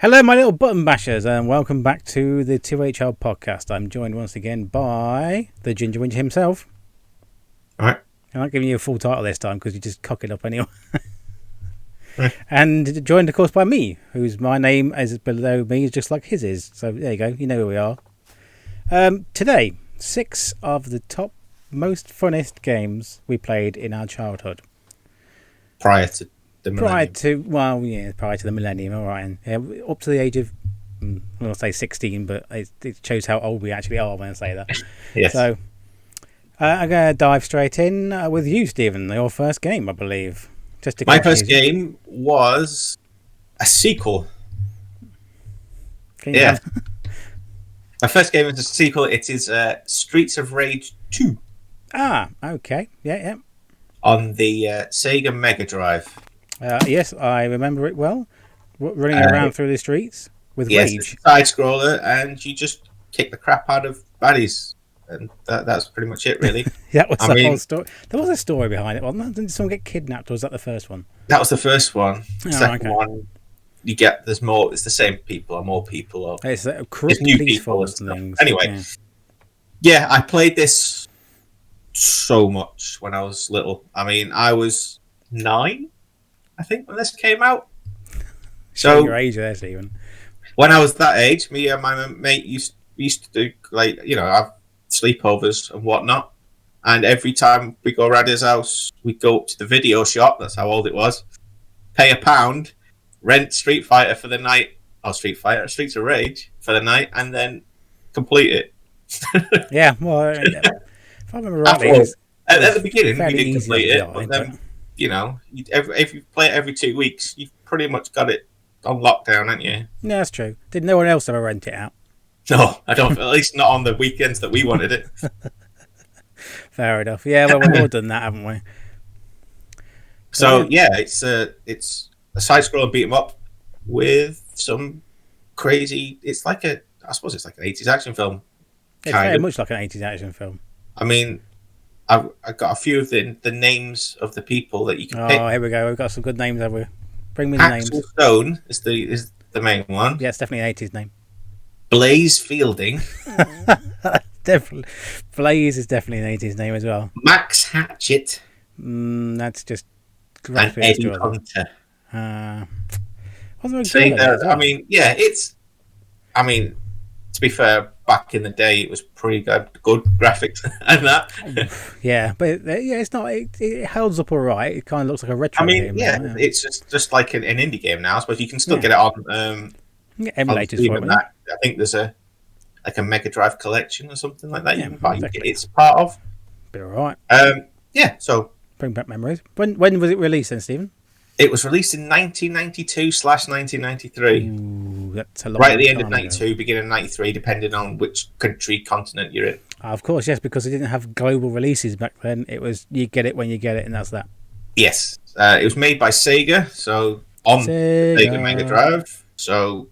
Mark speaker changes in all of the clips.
Speaker 1: Hello, my little button bashers, and welcome back to the 2HR podcast. I'm joined once again by the Ginger Winch himself.
Speaker 2: All right.
Speaker 1: I'm not giving you a full title this time because you just cock it up anyway.
Speaker 2: Right.
Speaker 1: And joined, of course, by me, whose my name is below me, is just like his is. So there you go. You know who we are. Today, 6 of the top most funnest games we played in our childhood.
Speaker 2: Prior to the millennium.
Speaker 1: Prior to the millennium, all right. And up to the age of, I'll say 16, but it shows how old we actually are when I say that.
Speaker 2: Yes.
Speaker 1: So I'm going to dive straight in with you, Stephen. Your first game, I believe.
Speaker 2: My first game was a sequel. Yeah. My first game was a sequel. It is Streets of Rage 2.
Speaker 1: Ah, okay. Yeah.
Speaker 2: On the Sega Mega Drive.
Speaker 1: Yes, I remember it well. Running around through the streets with rage.
Speaker 2: It's a side scroller, and you just kick the crap out of baddies. And that's pretty much it, really.
Speaker 1: That was the whole story. There was a story behind it, wasn't there? Didn't someone get kidnapped, or was that the first one?
Speaker 2: That was the first one. The second
Speaker 1: okay.
Speaker 2: one, you get there's more. It's the same people or more people. Or
Speaker 1: it's
Speaker 2: new people and things. Anyway, yeah, I played this so much when I was little. I mean, I was 9, I think, when this came out. So
Speaker 1: your age there, Stephen.
Speaker 2: When I was that age, me and my mate used to do have sleepovers and whatnot. And every time we go around his house, we go up to the video shop. That's how old it was. Pay £1, rent Street Fighter for the night, or Streets of Rage for the night, and then complete it.
Speaker 1: Yeah, well, if I remember rightly,
Speaker 2: at the beginning we did complete it,
Speaker 1: die,
Speaker 2: but then if you play it every 2 weeks, you've pretty much got it on lockdown, haven't you?
Speaker 1: No, that's true. Did no one else ever rent it out?
Speaker 2: No, I don't. At least not on the weekends that we wanted it.
Speaker 1: Fair enough. Yeah, well, we've all done that, haven't we?
Speaker 2: So yeah, it's a side scroller beat 'em up with some crazy. I suppose it's like an 80s action film.
Speaker 1: It's very much like an 80s action film.
Speaker 2: I mean, I've got a few of the names of the people that you can pick.
Speaker 1: Oh, here we go. We've got some good names, have we? Bring me the names.
Speaker 2: Axel Stone is the main one.
Speaker 1: Yeah, it's definitely an 80s name.
Speaker 2: Blaze Fielding.
Speaker 1: Definitely. Blaze is definitely an 80s name as well.
Speaker 2: Max Hatchett.
Speaker 1: That's just
Speaker 2: and Eddie Hunter.
Speaker 1: I
Speaker 2: mean, yeah, to be fair, back in the day, it was pretty good graphics and that.
Speaker 1: Yeah, but it's not. It holds up all right. It kind of looks like a retro game.
Speaker 2: Yeah, it's just like an indie game now. I suppose you can still get it on.
Speaker 1: Emulators for it.
Speaker 2: I think there's a Mega Drive collection or something like that. It's part of.
Speaker 1: Be all right.
Speaker 2: Yeah. So
Speaker 1: bring back memories. When was it released then, Stephen?
Speaker 2: It was released in 1992/1993.
Speaker 1: Ooh, that's a long
Speaker 2: right at the end of
Speaker 1: ago.
Speaker 2: 92, beginning of 93, depending on which continent you're in.
Speaker 1: Of course, yes, because it didn't have global releases back then. It was you get it when you get it, and that's that.
Speaker 2: Yes, it was made by Sega, so on Sega Mega Drive. So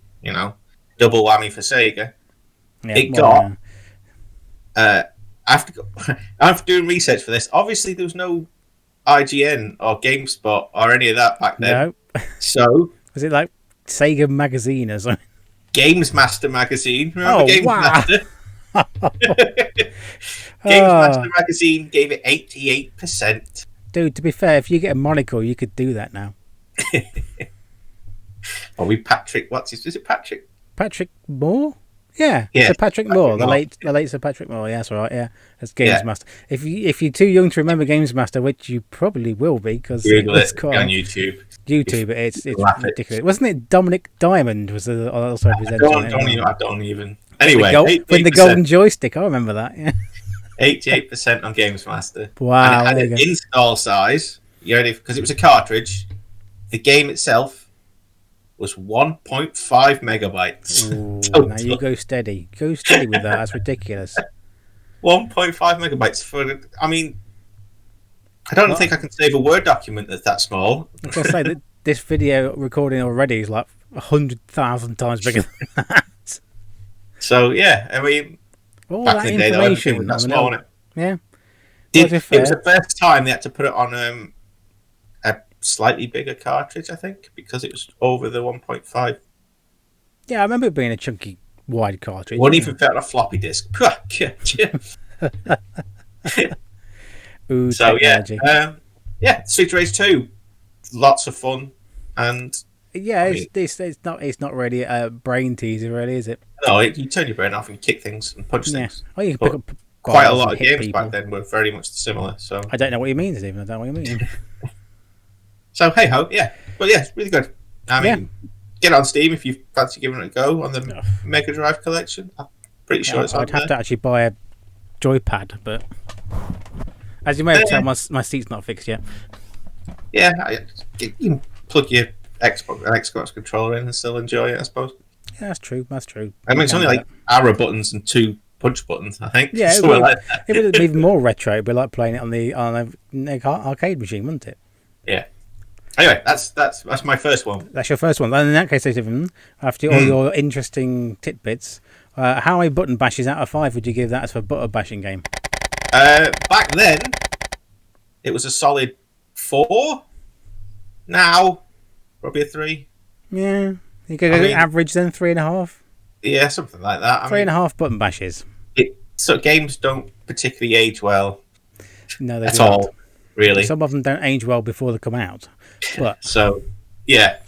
Speaker 2: double whammy for Sega. Yeah, after doing research for this, obviously there was no IGN or GameSpot or any of that back then.
Speaker 1: No.
Speaker 2: So
Speaker 1: was it like Sega Magazine or something?
Speaker 2: Games Master Magazine. Remember Games Master? Games Master Magazine gave it 88%.
Speaker 1: Dude, to be fair, if you get a monocle, you could do that now.
Speaker 2: Patrick. Is it Patrick?
Speaker 1: Patrick Moore? Yeah. Sir Patrick Moore, the late Sir Patrick Moore. Yeah, that's right. Yeah, as Games Master. If you're too young to remember Games Master, which you probably will be, because
Speaker 2: it's on YouTube.
Speaker 1: It's ridiculous. Wasn't it Dominic Diamond was also presenting?
Speaker 2: I don't even. Anyway,
Speaker 1: with the golden joystick, I remember that. Yeah.
Speaker 2: 88% on Games Master.
Speaker 1: Wow.
Speaker 2: And it had an install size. You ready? Because it was a cartridge. The game itself was 1.5 megabytes.
Speaker 1: Ooh, now you go steady. Go steady with that. That's ridiculous.
Speaker 2: 1.5 megabytes for. I mean, I don't think I can save a Word document that's that small.
Speaker 1: I was going to say that this video recording already is like 100,000 times bigger than that.
Speaker 2: So yeah, I mean,
Speaker 1: all
Speaker 2: back
Speaker 1: that
Speaker 2: in the day,
Speaker 1: information.
Speaker 2: that small, wasn't it?
Speaker 1: Yeah.
Speaker 2: It was the first time they had to put it on a slightly bigger cartridge, I think, because it was over the 1.5
Speaker 1: Yeah, I remember it being a chunky, wide cartridge.
Speaker 2: It wouldn't even fit on a floppy disk.
Speaker 1: Ooh,
Speaker 2: So
Speaker 1: technology.
Speaker 2: Street Race 2, lots of fun, and
Speaker 1: Yeah,
Speaker 2: I mean,
Speaker 1: it's not really a brain teaser, really, is it?
Speaker 2: no, you turn your brain off and kick things and punch
Speaker 1: Yeah.
Speaker 2: things.
Speaker 1: Oh, you can
Speaker 2: But
Speaker 1: pick up
Speaker 2: quite a
Speaker 1: bars
Speaker 2: lot
Speaker 1: and
Speaker 2: of
Speaker 1: hit
Speaker 2: games
Speaker 1: people.
Speaker 2: back then were very much similar. So
Speaker 1: I don't know what you mean, Stephen. I don't know what you mean.
Speaker 2: so hey ho, yeah, but yeah, it's really good. I mean, get it on Steam if you fancy giving it a go on the Mega Drive collection. I'm pretty sure it's on
Speaker 1: I'd have
Speaker 2: there.
Speaker 1: to actually buy a joypad, but as you may have tell, my seat's not fixed yet.
Speaker 2: Yeah, you can plug your Xbox controller in and still enjoy it, I suppose.
Speaker 1: Yeah, that's true. That's true.
Speaker 2: I mean, it's only like arrow buttons and 2 punch buttons, I think.
Speaker 1: Yeah, it would be even more retro. It'd be like playing it on an arcade machine, wouldn't it?
Speaker 2: Yeah. Anyway, that's my first one.
Speaker 1: That's your first one. And in that case, Stephen, after all your interesting tidbits, how many button bashes out of 5 would you give that as a button bashing game?
Speaker 2: Back then, it was a solid 4. Now, probably a 3.
Speaker 1: Yeah, you could go average then 3.5.
Speaker 2: Yeah, something like that.
Speaker 1: 3.5 button bashes.
Speaker 2: So games don't particularly age well.
Speaker 1: No, they
Speaker 2: at
Speaker 1: don't.
Speaker 2: all. Really,
Speaker 1: some of them don't age well before they come out. But
Speaker 2: so yeah,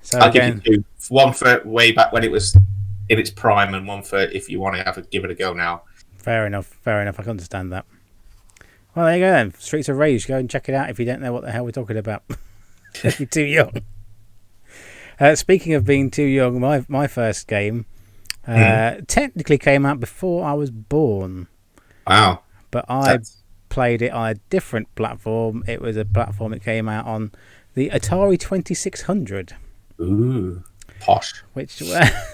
Speaker 1: so
Speaker 2: I'll
Speaker 1: again,
Speaker 2: give you 2. One for way back when it was in its prime, and one for if you want to give it a go now.
Speaker 1: Fair enough. I can understand that. Well, there you go then. Streets of Rage. Go and check it out if you don't know what the hell we're talking about. If you're too young. Speaking of being too young, my first game technically came out before I was born.
Speaker 2: Wow.
Speaker 1: But I played it on a different platform. It was a platform that came out on the Atari 2600.
Speaker 2: Ooh, posh.
Speaker 1: Which,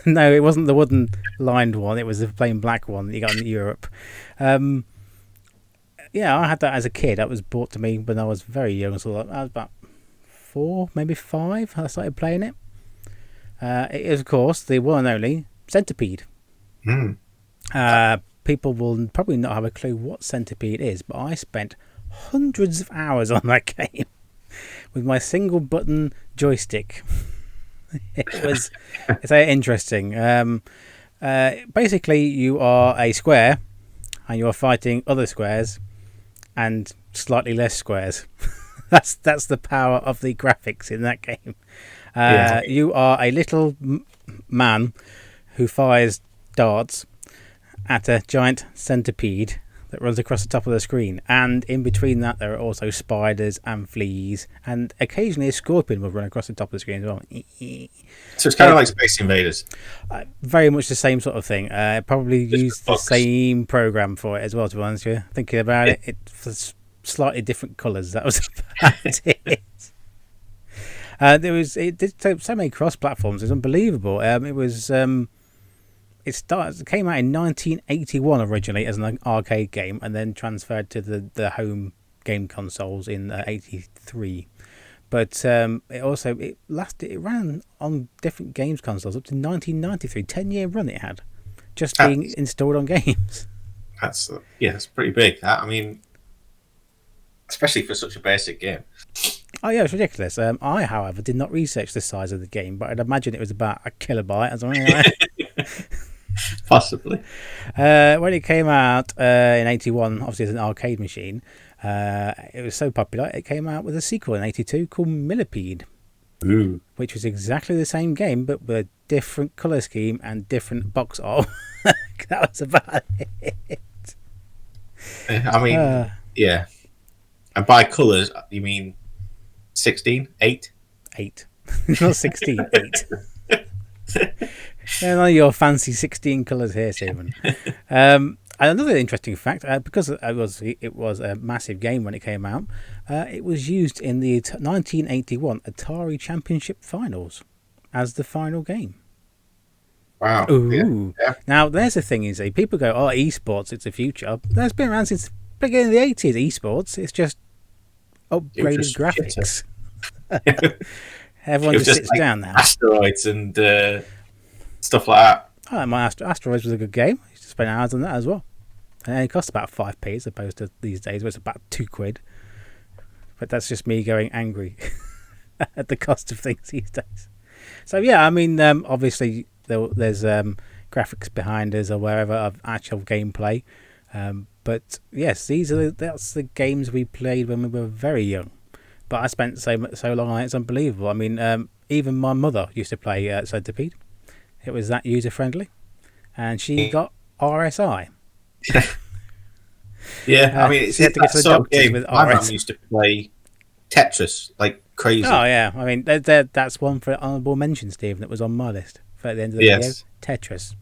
Speaker 1: no, it wasn't the wooden lined one. It was the plain black one that you got in Europe. Yeah, I had that as a kid. That was brought to me when I was very young. So I was about 4, maybe 5. I started playing it. It is, of course, the one and only Centipede. People will probably not have a clue what Centipede is, but I spent hundreds of hours on that game with my single button joystick. It's very interesting. Basically, you are a square and you are fighting other squares and slightly less squares. That's the power of the graphics in that game. You are a little man who fires darts at a giant centipede that runs across the top of the screen, and in between that there are also spiders and fleas, and occasionally a scorpion will run across the top of the screen as well.
Speaker 2: So it's kind of like Space Invaders.
Speaker 1: Very much the same sort of thing. Probably used the same program for it as well, to be honest with you. Thinking about it, it's slightly different colours. That was about it. It did so many cross platforms. It's unbelievable. It came out in 1981 originally as an arcade game, and then transferred to the home game consoles in '83. But it ran on different games consoles up to 1993. 10-year run it had, just being installed on games.
Speaker 2: That's pretty big. I mean, especially for such a basic game.
Speaker 1: Oh yeah, it's ridiculous. I, however, did not research the size of the game, but I'd imagine it was about a kilobyte or something like that.
Speaker 2: Possibly.
Speaker 1: When it came out in '81, obviously as an arcade machine, it was so popular it came out with a sequel in '82 called Millipede.
Speaker 2: Ooh.
Speaker 1: Which was exactly the same game but with a different colour scheme and different box art. That was about it.
Speaker 2: I mean, yeah. And by colours, you mean 16? 8?
Speaker 1: 8. Not 16, 8. None of your fancy 16 colours here, Stephen. Another interesting fact, because it was a massive game when it came out, it was used in the 1981 Atari Championship Finals as the final game.
Speaker 2: Wow.
Speaker 1: Ooh.
Speaker 2: Yeah.
Speaker 1: Now, there's the thing, people go, oh, esports, it's the future. That's been around since the beginning of the 80s, esports. It's just upgraded graphics. Everyone just sits down now.
Speaker 2: Asteroids and stuff like that.
Speaker 1: Oh, my Asteroids was a good game. I used to spend hours on that as well. And it cost about 5p as opposed to these days where it's about £2. But that's just me going angry at the cost of things these days. So yeah, I mean, obviously there's graphics behind us or wherever of actual gameplay. But yes, that's the games we played when we were very young. But I spent so long on it, it's unbelievable. I mean, even my mother used to play Centipede. It was that user friendly, and she got RSI.
Speaker 2: Yeah, I mean,
Speaker 1: she had to go to the doctors with
Speaker 2: my
Speaker 1: RSI.
Speaker 2: mum used to play Tetris like crazy.
Speaker 1: Oh yeah, I mean that's one for honourable mention, Stephen. That was on my list for at the end of the video. Tetris.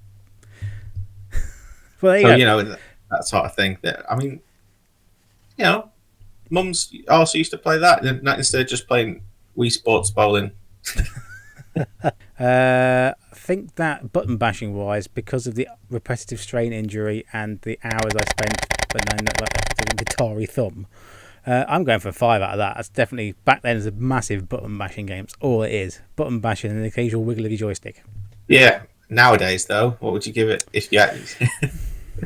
Speaker 1: Well, there you go.
Speaker 2: That sort of thing. That I mean, mums also used to play that, instead of just playing Wii Sports Bowling.
Speaker 1: I think that button bashing wise, because of the repetitive strain injury and the hours I spent when I doing Guitar-y thumb, I'm going for 5 out of that. That's definitely, back then, as a massive button bashing game. It's all it is. Button bashing and an occasional wiggle of your joystick.
Speaker 2: Yeah. Nowadays, though, what would you give it if you had...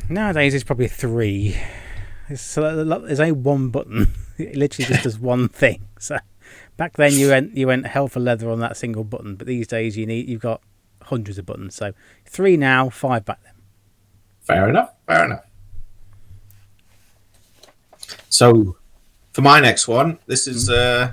Speaker 1: Nowadays, it's probably 3. There's only one button. It literally just does one thing. So back then, you went hell for leather on that single button. But these days, you've got hundreds of buttons. So 3 now, 5 back then.
Speaker 2: Fair enough. So for my next one, this is this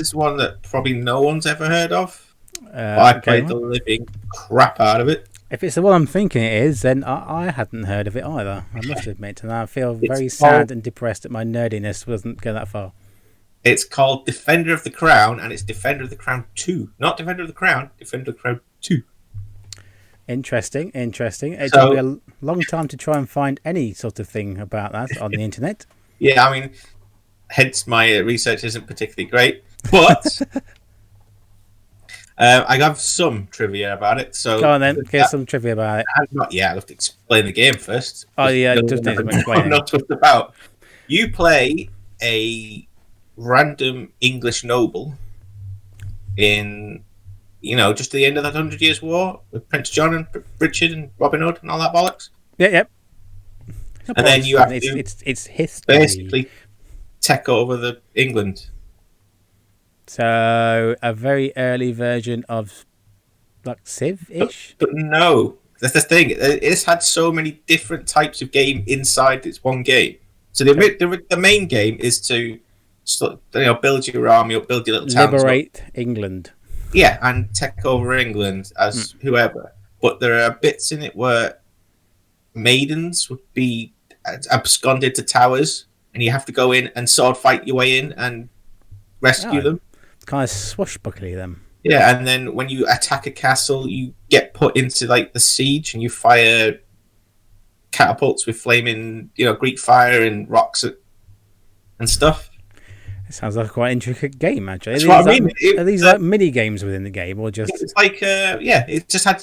Speaker 2: is one that probably no one's ever heard of. I played the living crap out of it.
Speaker 1: If it's the one I'm thinking it is, then I hadn't heard of it either. I must admit, and I feel very sad and depressed that my nerdiness wasn't going that far.
Speaker 2: It's called Defender of the Crown, and it's Defender of the Crown 2. Not Defender of the Crown, Defender of the Crown 2.
Speaker 1: Interesting. It took me a long time to try and find any sort of thing about that on the internet.
Speaker 2: Yeah, I mean, hence my research isn't particularly great, but I have some trivia about it. So
Speaker 1: go on then, get some trivia about it.
Speaker 2: Not yet. I have to explain the game first.
Speaker 1: Oh yeah, just need to explain.
Speaker 2: Not what it's about. You play a random English noble in, just at the end of that 100 Years' War with Prince John and Richard and Robin Hood and all that bollocks.
Speaker 1: Yep.
Speaker 2: And then you have to
Speaker 1: it's history.
Speaker 2: Basically take over England.
Speaker 1: So a very early version of like Civ-ish?
Speaker 2: But no, that's the thing. It's had so many different types of game inside its one game. So the main game is to build your army up, build your little towns,
Speaker 1: liberate England.
Speaker 2: Yeah, and take over England as whoever. But there are bits in it where maidens would be absconded to towers, and you have to go in and sword fight your way in and rescue them.
Speaker 1: Kind of swashbuckly them.
Speaker 2: Yeah, and then when you attack a castle, you get put into the siege, and you fire catapults with flaming, Greek fire and rocks and stuff.
Speaker 1: It sounds like quite an intricate game, actually.
Speaker 2: That's what I mean.
Speaker 1: Are these like mini games within the game, or just?
Speaker 2: It's like it just had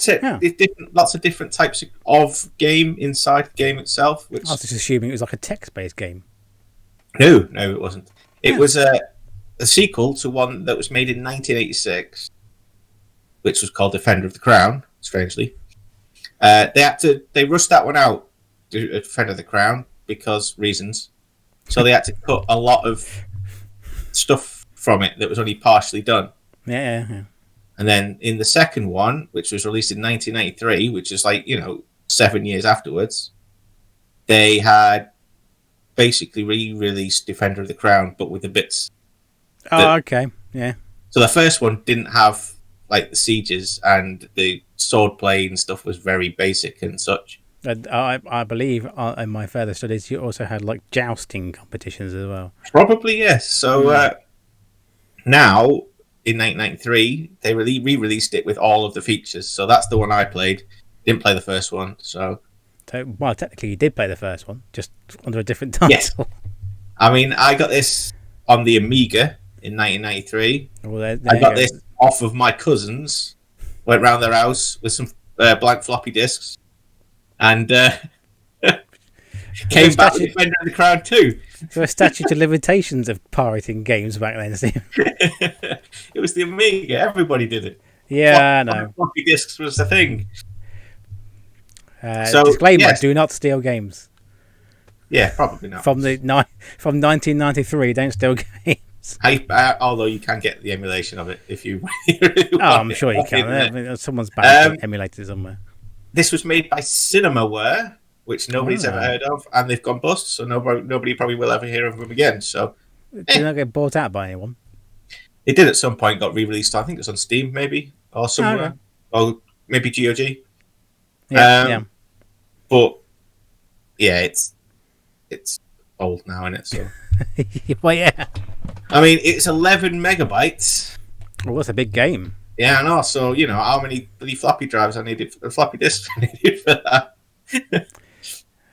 Speaker 2: lots of different types of game inside the game itself. Which...
Speaker 1: I was just assuming it was like a text-based game.
Speaker 2: No, it wasn't. It was a sequel to one that was made in 1986, which was called Defender of the Crown. Strangely, they rushed that one out, Defender of the Crown, because reasons. So they had to cut a lot of stuff from it that was only partially done.
Speaker 1: Yeah.
Speaker 2: And then in the second one, which was released in 1993, which is 7 years afterwards, they had basically re-released Defender of the Crown, but with the bits.
Speaker 1: Okay, yeah.
Speaker 2: So the first one didn't have the sieges, and the sword play and stuff was very basic and such.
Speaker 1: I believe in my further studies you also had jousting competitions as well.
Speaker 2: Probably, yes. So now in 1993 they re-released it with all of the features. So that's the one I played. Didn't play the first one. So
Speaker 1: well, technically you did play the first one, just under a different title.
Speaker 2: Yes. I mean, I got this on the Amiga in 1993.
Speaker 1: Well,
Speaker 2: I got this off of my cousins. Went round their house with some blank floppy disks. And came back with Defender of the Crown 2.
Speaker 1: There were statute of limitations of pirating games back then, Steve.
Speaker 2: It was the Amiga. Everybody did it.
Speaker 1: Yeah, I know.
Speaker 2: Floppy disks was the thing.
Speaker 1: Disclaimer, yes. Do not steal games.
Speaker 2: Yeah, probably not.
Speaker 1: From 1993, don't steal games.
Speaker 2: Although you can get the emulation of it if you really want.
Speaker 1: I'm sure you can. Someone's bound to emulate it somewhere.
Speaker 2: This was made by Cinemaware, which nobody's ever heard of, and they've gone bust, so nobody probably will ever hear of them again. So,
Speaker 1: did not get bought out by anyone?
Speaker 2: It did at some point, got re-released. I think it's on Steam, maybe, or somewhere, or maybe GOG.
Speaker 1: Yeah.
Speaker 2: But yeah, it's old now, isn't it? So,
Speaker 1: well, yeah.
Speaker 2: I mean, it's 11 megabytes.
Speaker 1: Well, that's a big game.
Speaker 2: Yeah, I know. So how many bloody floppy drives floppy disks I needed for that?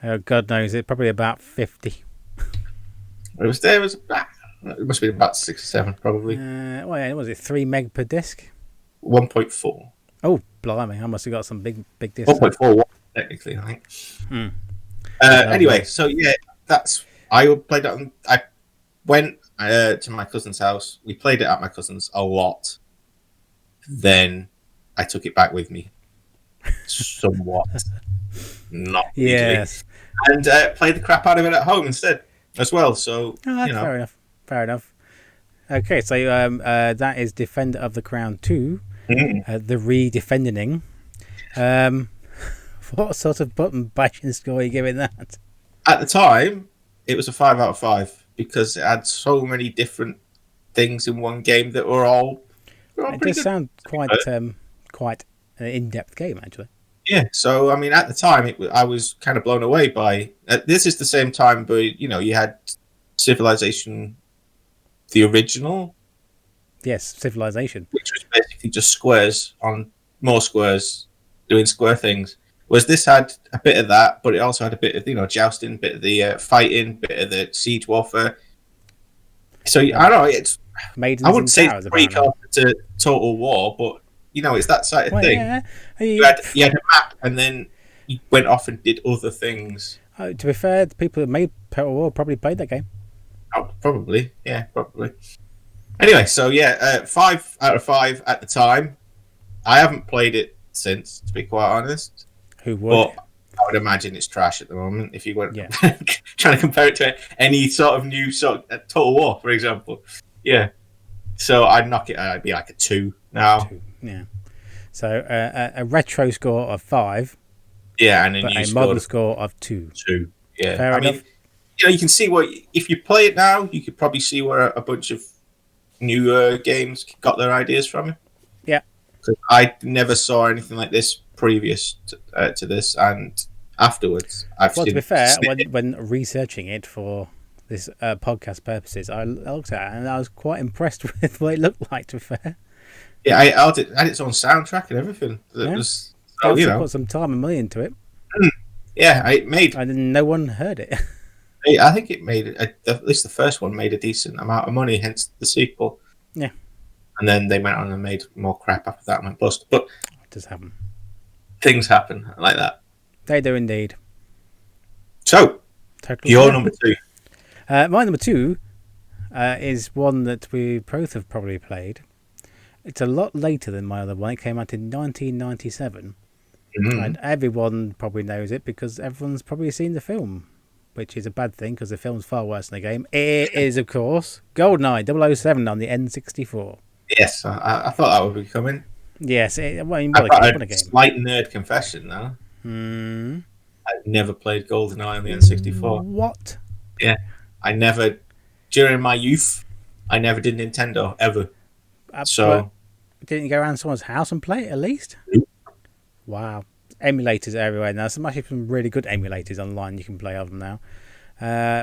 Speaker 1: Oh, God knows it. Probably about 50.
Speaker 2: It must have been about 6 or 7, probably.
Speaker 1: Was it 3 meg per disc?
Speaker 2: 1.4.
Speaker 1: Oh, blimey! I must have got some big discs.
Speaker 2: 1.4 technically, I think. Anyway, so yeah, I played it. I went to my cousin's house. We played it at my cousin's a lot. Then I took it back with me, somewhat, not
Speaker 1: yes,
Speaker 2: and played the crap out of it at home instead as well. So
Speaker 1: fair enough. Okay, so that is Defender of the Crown 2, the re-defending. What sort of button bashing score are you giving that?
Speaker 2: At the time, it was a 5 out of 5 because it had so many different things in one game that were all.
Speaker 1: It does sound quite an in-depth game, actually.
Speaker 2: Yeah, so I mean, at the time, I was kind of blown away by. This is the same time, but you had Civilization, the original.
Speaker 1: Yes, Civilization,
Speaker 2: which was basically just squares on more squares doing square things. Whereas this had a bit of that, but it also had a bit of jousting, bit of the fighting, bit of the siege warfare. So I don't know. It's
Speaker 1: Maidens
Speaker 2: I wouldn't say
Speaker 1: Towers,
Speaker 2: it's precursor to Total War, but it's that sort of thing.
Speaker 1: Yeah.
Speaker 2: You had a map, and then you went off and did other things.
Speaker 1: To be fair, the people that made Total War probably played that game.
Speaker 2: Oh, probably, yeah, probably. Anyway, so yeah, 5 out of 5 at the time. I haven't played it since, to be quite honest.
Speaker 1: Who would?
Speaker 2: But I would imagine it's trash at the moment. If you went trying to compare it to any sort of new Total War, for example. Yeah. So I'd knock it. I'd be like a 2 now.
Speaker 1: 2, yeah. So a retro score of 5.
Speaker 2: Yeah, and
Speaker 1: a modern score of 2.
Speaker 2: 2. Yeah.
Speaker 1: Fair enough.
Speaker 2: mean, you can see if you play it now, you could probably see where a bunch of new games got their ideas from it.
Speaker 1: Yeah.
Speaker 2: Because I never saw anything like this previous to this, and afterwards,
Speaker 1: to be fair, when researching it for this podcast purposes, I looked at it and I was quite impressed with what it looked like. To be fair,
Speaker 2: yeah, it had its own soundtrack and everything. Was
Speaker 1: put some time and money into it.
Speaker 2: Yeah, it made.
Speaker 1: And no one heard it.
Speaker 2: I think it made at least the first one made a decent amount of money, hence the sequel.
Speaker 1: Yeah,
Speaker 2: and then they went on and made more crap after that and went bust. But
Speaker 1: it does happen.
Speaker 2: Things happen like that.
Speaker 1: They do indeed.
Speaker 2: So, your number 2.
Speaker 1: My number 2 is one that we both have probably played. It's a lot later than my other one. It came out in 1997. And everyone probably knows it because everyone's probably seen the film, which is a bad thing because the film's far worse than the game. It is, of course, GoldenEye 007 on the N64.
Speaker 2: Yes, I thought that would be coming.
Speaker 1: Yes, what a game.
Speaker 2: Slight nerd confession, though. I've never played GoldenEye on the N64.
Speaker 1: What?
Speaker 2: Yeah, I never. During my youth, I never did Nintendo ever. So,
Speaker 1: didn't you go around someone's house and play it at least? Wow, emulators everywhere now. Some actually some really good emulators online you can play of them now.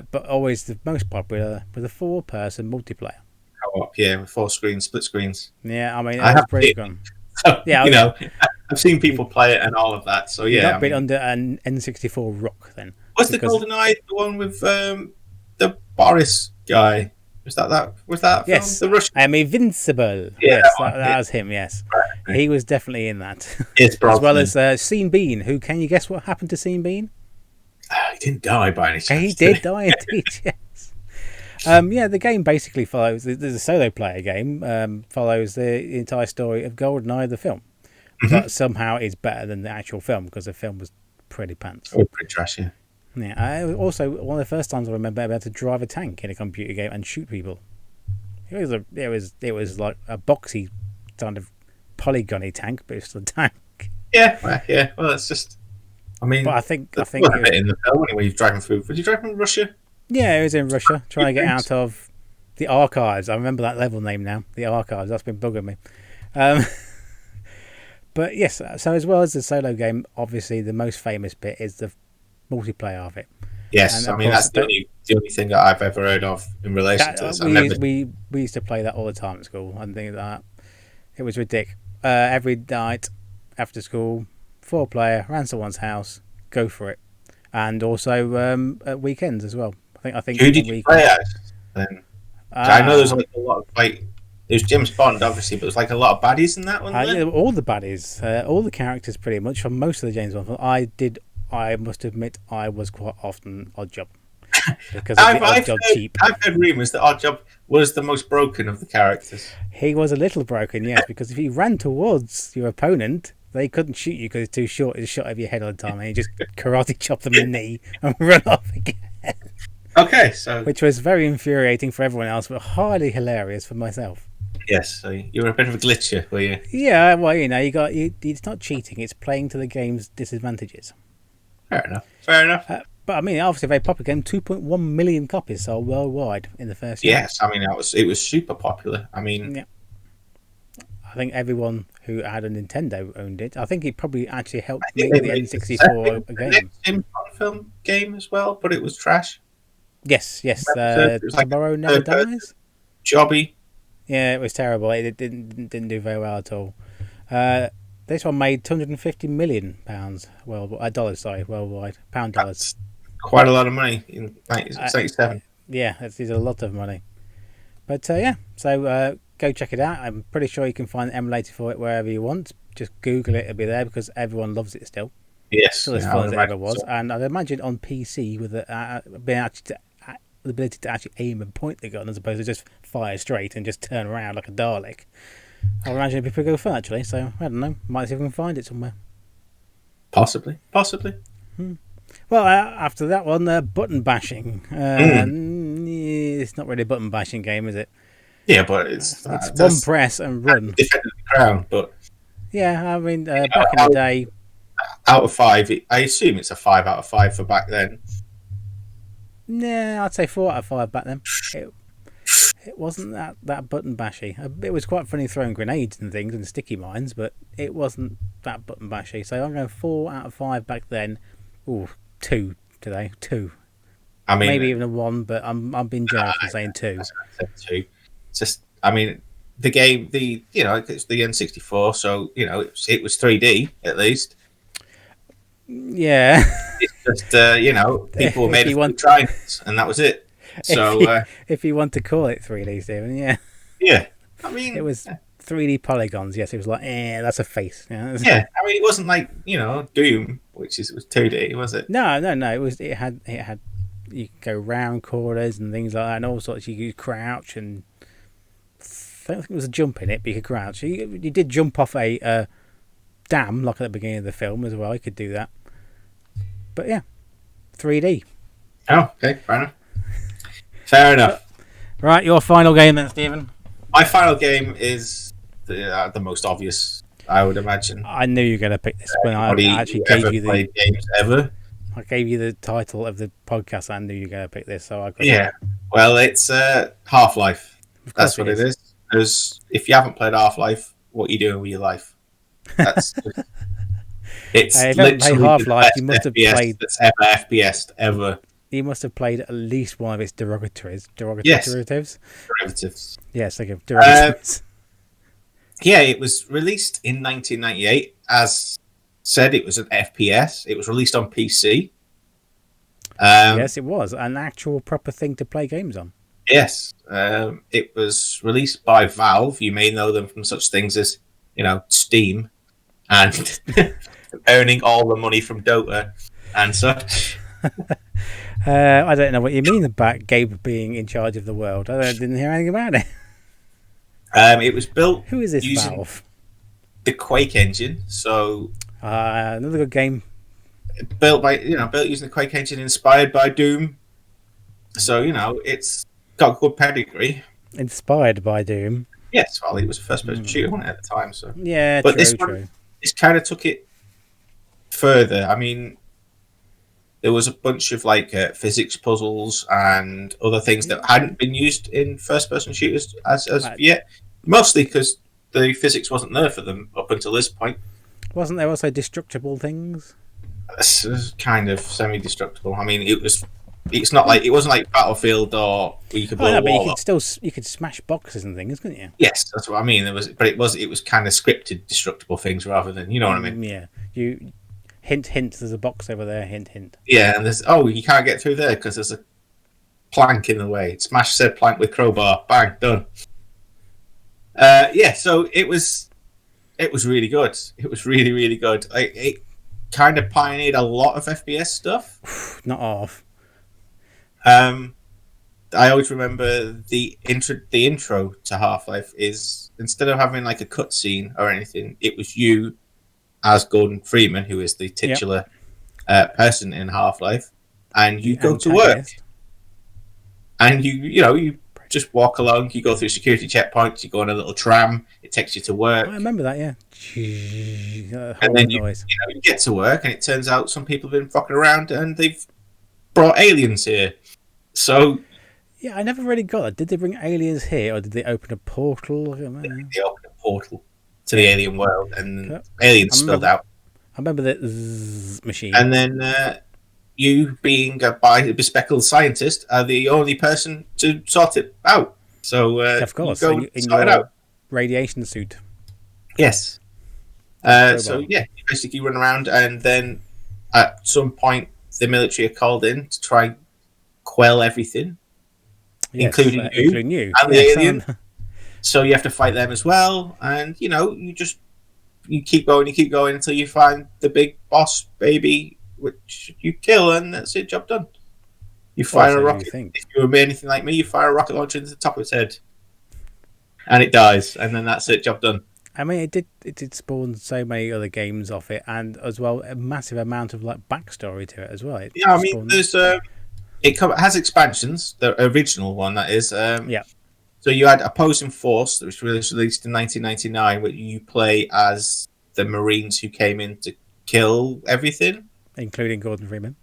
Speaker 1: But always the most popular with a 4-person multiplayer.
Speaker 2: Co-op, yeah, with 4 screens, split screens.
Speaker 1: Yeah, I mean, that's pretty good.
Speaker 2: So, I've seen people play it and all of that. So yeah,
Speaker 1: not been under an N64 rock then.
Speaker 2: What's the GoldenEye? The one with the Boris guy? Was that film?
Speaker 1: Yes,
Speaker 2: the Russian.
Speaker 1: I'm invincible.
Speaker 2: Yeah,
Speaker 1: yes, that was him. Yes, right. He was definitely in that.
Speaker 2: Yes,
Speaker 1: as well as Sean Bean. Who can you guess what happened to Sean Bean?
Speaker 2: He didn't die by any chance.
Speaker 1: He did die indeed. Yes. The game basically follows. There's a solo player game. Follows the entire story of GoldenEye, the film, but somehow it's better than the actual film because the film was pretty pants.
Speaker 2: Oh, pretty trash, yeah.
Speaker 1: Yeah. Also, one of the first times I remember being able to drive a tank in a computer game and shoot people. It was like a boxy kind of polygony tank, but it's still a tank.
Speaker 2: Yeah, yeah. Well, it's just. I
Speaker 1: But
Speaker 2: mean,
Speaker 1: I think
Speaker 2: a bit in the film anyway. You're driving through. Was you driving from Russia?
Speaker 1: yeah, it was in Russia trying to get out of the archives. I remember that level name now. The archives. That's been bugging me. Um, but yes, so as well as the solo game, obviously the most famous bit is the multiplayer of it.
Speaker 2: Yes,
Speaker 1: And
Speaker 2: I mean that's the only thing that I've ever heard of in relation to this.
Speaker 1: We used to play that all the time at school and things like that. It was ridiculous. Every night after school, 4-player, ran someone's house, go for it, and also at weekends as well. I think.
Speaker 2: Who did you play as then? I know there's like a lot of there's James Bond obviously, but there's like a lot of baddies in that one.
Speaker 1: Yeah, all the baddies, all the characters, pretty much from most of the James Bond. I must admit, I was quite often Oddjob because Oddjob cheap.
Speaker 2: I've heard rumours that Oddjob was the most broken of the characters.
Speaker 1: He was a little broken, yes, because if you ran towards your opponent, they couldn't shoot you because it's too short. It's a shot over your head all the time, and you just karate chop them in the knee and run off again.
Speaker 2: Okay, so
Speaker 1: which was very infuriating for everyone else, but highly hilarious for myself.
Speaker 2: Yes, so you were a bit of a glitcher, were you?
Speaker 1: Yeah, well, it's not cheating; it's playing to the game's disadvantages.
Speaker 2: Fair enough.
Speaker 1: But I mean, obviously, a very popular game. 2.1 million copies sold worldwide in the first year.
Speaker 2: Yes, I mean it was super popular. I mean,
Speaker 1: yeah. I think everyone who had a Nintendo owned it. I think it probably actually helped make the N64 a game.
Speaker 2: Tim film game as well, but it was trash.
Speaker 1: Yes. Tomorrow Never Dies.
Speaker 2: Jobby.
Speaker 1: Yeah, it was terrible. It didn't do very well at all. This one made £250 million worldwide. Pound dollars.
Speaker 2: That's quite a lot of money in 1987.
Speaker 1: Yeah, it's a lot of money. But yeah, so go check it out. I'm pretty sure you can find an emulator for it wherever you want. Just Google it; it'll be there because everyone loves it still.
Speaker 2: Yes,
Speaker 1: still as fun as it ever was. So. And I'd imagine on PC with the ability to actually aim and point the gun as opposed to just fire straight and just turn around like a Dalek. I imagine it'd be pretty good fun actually. So I don't know. Might see if we can find it somewhere.
Speaker 2: Possibly.
Speaker 1: Well, after that one, button bashing. It's not really a button bashing game, is it?
Speaker 2: Yeah, but it's
Speaker 1: one press and run.
Speaker 2: Defending the crown, but
Speaker 1: yeah, I mean, back in the day,
Speaker 2: out of 5, I assume it's a 5 out of 5 for back then.
Speaker 1: Yeah, I'd say 4 out of 5 back then. It wasn't that button bashy. It was quite funny throwing grenades and things and sticky mines, but it wasn't that button bashy. So I'm going 4 out of 5 back then. Ooh, 2 today. 2. I mean, maybe even a 1, but I'm being generous and saying 2.
Speaker 2: 2. Just, I mean, the game, it's the N64, so it was 3D at least.
Speaker 1: Yeah.
Speaker 2: It's just people made it trying, and that was it. So
Speaker 1: if you want to call it 3D, Stephen, yeah.
Speaker 2: Yeah. I mean,
Speaker 1: it was 3D polygons. Yes, it was like, that's a face.
Speaker 2: Yeah. I mean, it wasn't like Doom, which was 2D, was it?
Speaker 1: No. It had you could go round corners and things like that, and all sorts. You could crouch, and I don't think there was a jump in it, but you could crouch. You did jump off a dam, like at the beginning of the film as well. You could do that. But yeah, 3D.
Speaker 2: Oh, okay, fair enough.
Speaker 1: Right, your final game then, Stephen.
Speaker 2: My final game is the most obvious, I would imagine.
Speaker 1: I knew you were going to pick this when I actually gave you the
Speaker 2: games ever.
Speaker 1: I gave you the title of the podcast. I knew you were going to pick this, so I got
Speaker 2: it. Well, it's Half-Life. That's what it is. Because if you haven't played Half-Life, what are you doing with your life? That's it's literally
Speaker 1: Half-Life. You must have played
Speaker 2: that's ever FPS ever.
Speaker 1: You must have played at least one of its derivatives.
Speaker 2: Yes.
Speaker 1: Derivatives. Yes, okay.
Speaker 2: Derivatives. Yeah, it was released in 1998. As said, it was an FPS. It was released on PC.
Speaker 1: Yes, it was an actual proper thing to play games on.
Speaker 2: Yes, it was released by Valve. You may know them from such things as Steam and earning all the money from Dota and such.
Speaker 1: I don't know what you mean about Gabe being in charge of the world. I didn't hear anything about it.
Speaker 2: It was built.
Speaker 1: Who is this Valve?
Speaker 2: The Quake engine. So
Speaker 1: another good game.
Speaker 2: Built using the Quake engine, inspired by Doom. So it's got good pedigree.
Speaker 1: Inspired by Doom.
Speaker 2: Yes, well, it was a first-person shooter wasn't it, at the time. So,
Speaker 1: Yeah,
Speaker 2: but
Speaker 1: true,
Speaker 2: this one,
Speaker 1: true.
Speaker 2: it's kind of took it further. I mean, there was a bunch of like physics puzzles and other things that hadn't been used in first-person shooters as of yet. Mostly because the physics wasn't there for them up until this point.
Speaker 1: Wasn't there also destructible things?
Speaker 2: This is kind of semi-destructible. I mean, it was. It's not like it wasn't like Battlefield or where you could blow a
Speaker 1: but
Speaker 2: wall up.
Speaker 1: you could smash boxes and things, couldn't you?
Speaker 2: Yes, that's what I mean. It was kind of scripted destructible things rather than what I mean.
Speaker 1: Yeah, you hint. There's a box over there. Hint.
Speaker 2: Yeah, and there's you can't get through there because there's a plank in the way. Smash said plank with crowbar. Bang, done. Yeah, so it was really good. It was really, really good. It kind of pioneered a lot of FPS stuff.
Speaker 1: Not off.
Speaker 2: I always remember the intro to Half-Life is instead of having like a cutscene or anything, it was you as Gordon Freeman, who is the titular person in Half-Life, and you go to work, and you just walk along. You go through security checkpoints. You go on a little tram. It takes you to work.
Speaker 1: I remember that, yeah.
Speaker 2: And then you get to work, and it turns out some people have been fucking around, and they've brought aliens here. So
Speaker 1: yeah, I never really got that. Did they bring aliens here, or did they open a portal?
Speaker 2: They opened a portal to the alien world, and aliens spilled out.
Speaker 1: I remember the zzz machine.
Speaker 2: And then you, being a bespectacled scientist, are the only person to sort it out. So
Speaker 1: of course,
Speaker 2: you go
Speaker 1: in
Speaker 2: sort it
Speaker 1: your
Speaker 2: out.
Speaker 1: Radiation suit.
Speaker 2: Yes. So yeah, you basically run around, and then at some point the military are called in to try and quell everything, including you and the alien. So you have to fight them as well, and you keep going until you find the big boss baby, which you kill, and that's it. Job done. You fire a rocket. If you were anything like me, you fire a rocket launcher into the top of its head, and it dies, and then that's it. Job done.
Speaker 1: I mean, it did spawn so many other games off it, and as well a massive amount of like backstory to it as well.
Speaker 2: I mean, there's it has expansions. The original one, that is.
Speaker 1: Yeah.
Speaker 2: So you had Opposing Force, which was released in 1999, where you play as the Marines who came in to kill everything,
Speaker 1: including Gordon Freeman.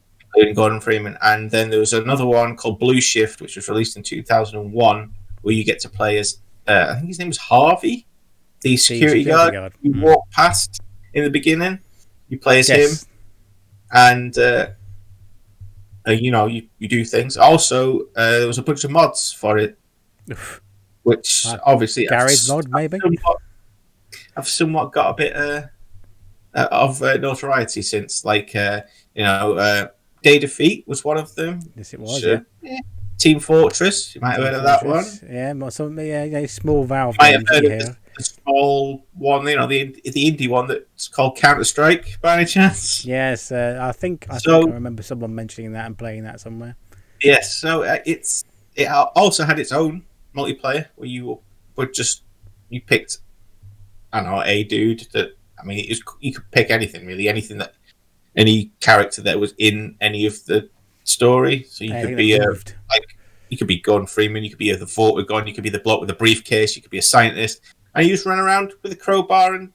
Speaker 2: And then there was another one called Blue Shift, which was released in 2001, where you get to play as I think his name was Harvey, the security guard. You walk past in the beginning. You play as him, and you do things. Also, there was a bunch of mods for it, which obviously
Speaker 1: garage mod maybe.
Speaker 2: I've somewhat got a bit of notoriety since, like Day Defeat was one of them.
Speaker 1: Yes, it was.
Speaker 2: Team Fortress, you might have heard of that one.
Speaker 1: Yeah, small Valve.
Speaker 2: Might have heard of the small one, the indie one that's called Counter-Strike, by any chance?
Speaker 1: Yes, I think I remember someone mentioning that and playing that somewhere.
Speaker 2: Yes, so it also had its own multiplayer where you picked, I don't know, a dude that, I mean, you could pick anything really, any character that was in any of the story. So you could be you could be Gordon Freeman, you could be the Vortigern, you could be the bloke with the briefcase, you could be a scientist, and you just run around with a crowbar and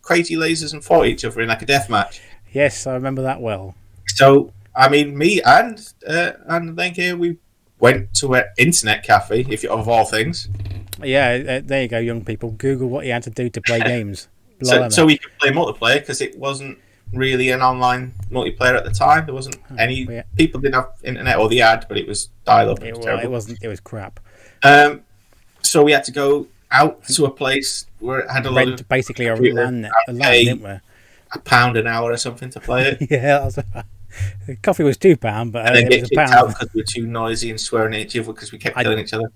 Speaker 2: crazy lasers and fought each other in like a death match.
Speaker 1: Yes, I remember that well.
Speaker 2: So I mean, me and Lenke, we went to an internet cafe, of all things.
Speaker 1: Yeah, there you go, young people. Google what you had to do to play games.
Speaker 2: So we could play multiplayer, because it wasn't really an online multiplayer at the time. There wasn't any people didn't have internet, or the ad, but it was dial-up. It
Speaker 1: was crap.
Speaker 2: So we had to go out to a place where it had a lot of
Speaker 1: basically a LAN, didn't we?
Speaker 2: £1 an hour or something to play it.
Speaker 1: Yeah, the coffee was £2, but
Speaker 2: and then
Speaker 1: it was £1
Speaker 2: because we were too noisy and swearing at each other because we kept killing each other.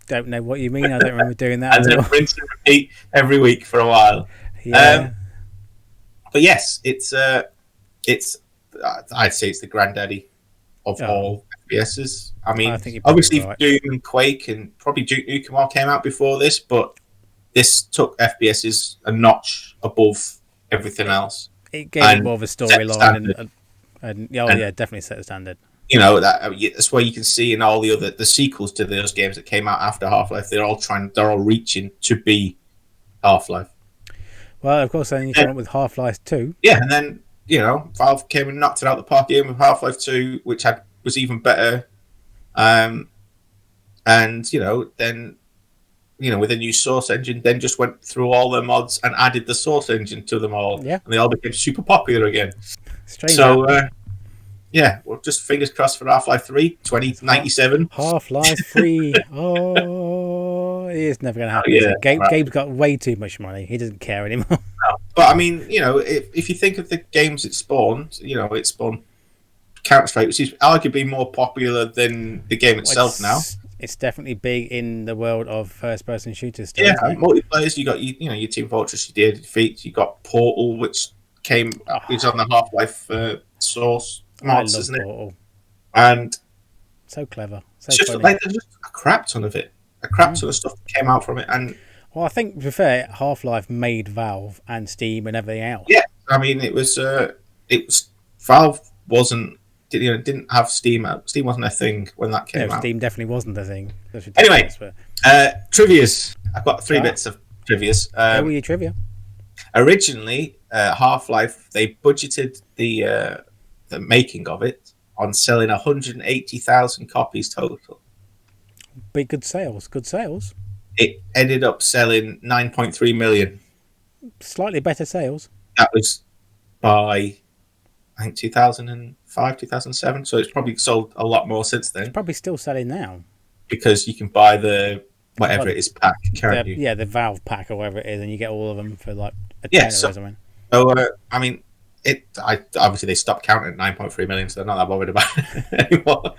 Speaker 1: Don't know what you mean. I don't remember doing that.
Speaker 2: And then rinse and repeat every week for a while.
Speaker 1: Yeah.
Speaker 2: But yes, it's I'd say it's the granddaddy of all FPSs. I mean, obviously Doom and Quake and probably Duke Nukem all came out before this, but this took FPSs a notch above everything else.
Speaker 1: It gave more of a storyline and definitely set the standard.
Speaker 2: You know, that's where you can see in all the sequels to those games that came out after Half-Life. They're all reaching to be Half-Life.
Speaker 1: Well, of course, then you came up with Half-Life 2.
Speaker 2: Yeah, and then Valve came and knocked it out the park again with Half-Life 2, which was even better. And then with a new Source engine, then just went through all the mods and added the Source engine to them all.
Speaker 1: Yeah,
Speaker 2: and they all became super popular again.
Speaker 1: Strange.
Speaker 2: So. Well, just fingers crossed for Half-Life 3, 2097.
Speaker 1: Half-Life 3. Oh, it's never going to happen.
Speaker 2: Yeah,
Speaker 1: Gabe's got way too much money. He doesn't care anymore.
Speaker 2: No. But, I mean, if you think of the games it spawned, it spawned Counter-Strike, which is arguably more popular than the game itself now.
Speaker 1: It's definitely big in the world of first-person shooters still.
Speaker 2: Yeah, and multiplayers, you got your Team Fortress, you did Defeat, you got Portal, which is on the Half-Life Source mods, isn't it? And
Speaker 1: so clever,
Speaker 2: so just funny. There's just a crap ton of it, a crap ton of stuff that came out from it. And
Speaker 1: well, I think to be fair, Half-Life made Valve and Steam and everything else.
Speaker 2: Yeah, I mean it was Valve didn't have Steam out. Steam wasn't a thing when that came out.
Speaker 1: Steam definitely wasn't a thing.
Speaker 2: Anyway, trivias. I've got 3 bits of trivias.
Speaker 1: Where were your trivia?
Speaker 2: Originally, Half-Life, they budgeted the making of it on selling 180,000 copies total.
Speaker 1: Big good sales.
Speaker 2: It ended up selling 9.3 million.
Speaker 1: Slightly better sales.
Speaker 2: That was by, I think, 2005, 2007. So it's probably sold a lot more since then.
Speaker 1: It's probably still selling now.
Speaker 2: Because you can buy the whatever it is pack, can't you?
Speaker 1: Yeah, the Valve pack or whatever it is, and you get all of them for like a tenner or something.
Speaker 2: So, I mean, obviously they stopped counting at 9.3 million, so they're not that bothered about it anymore.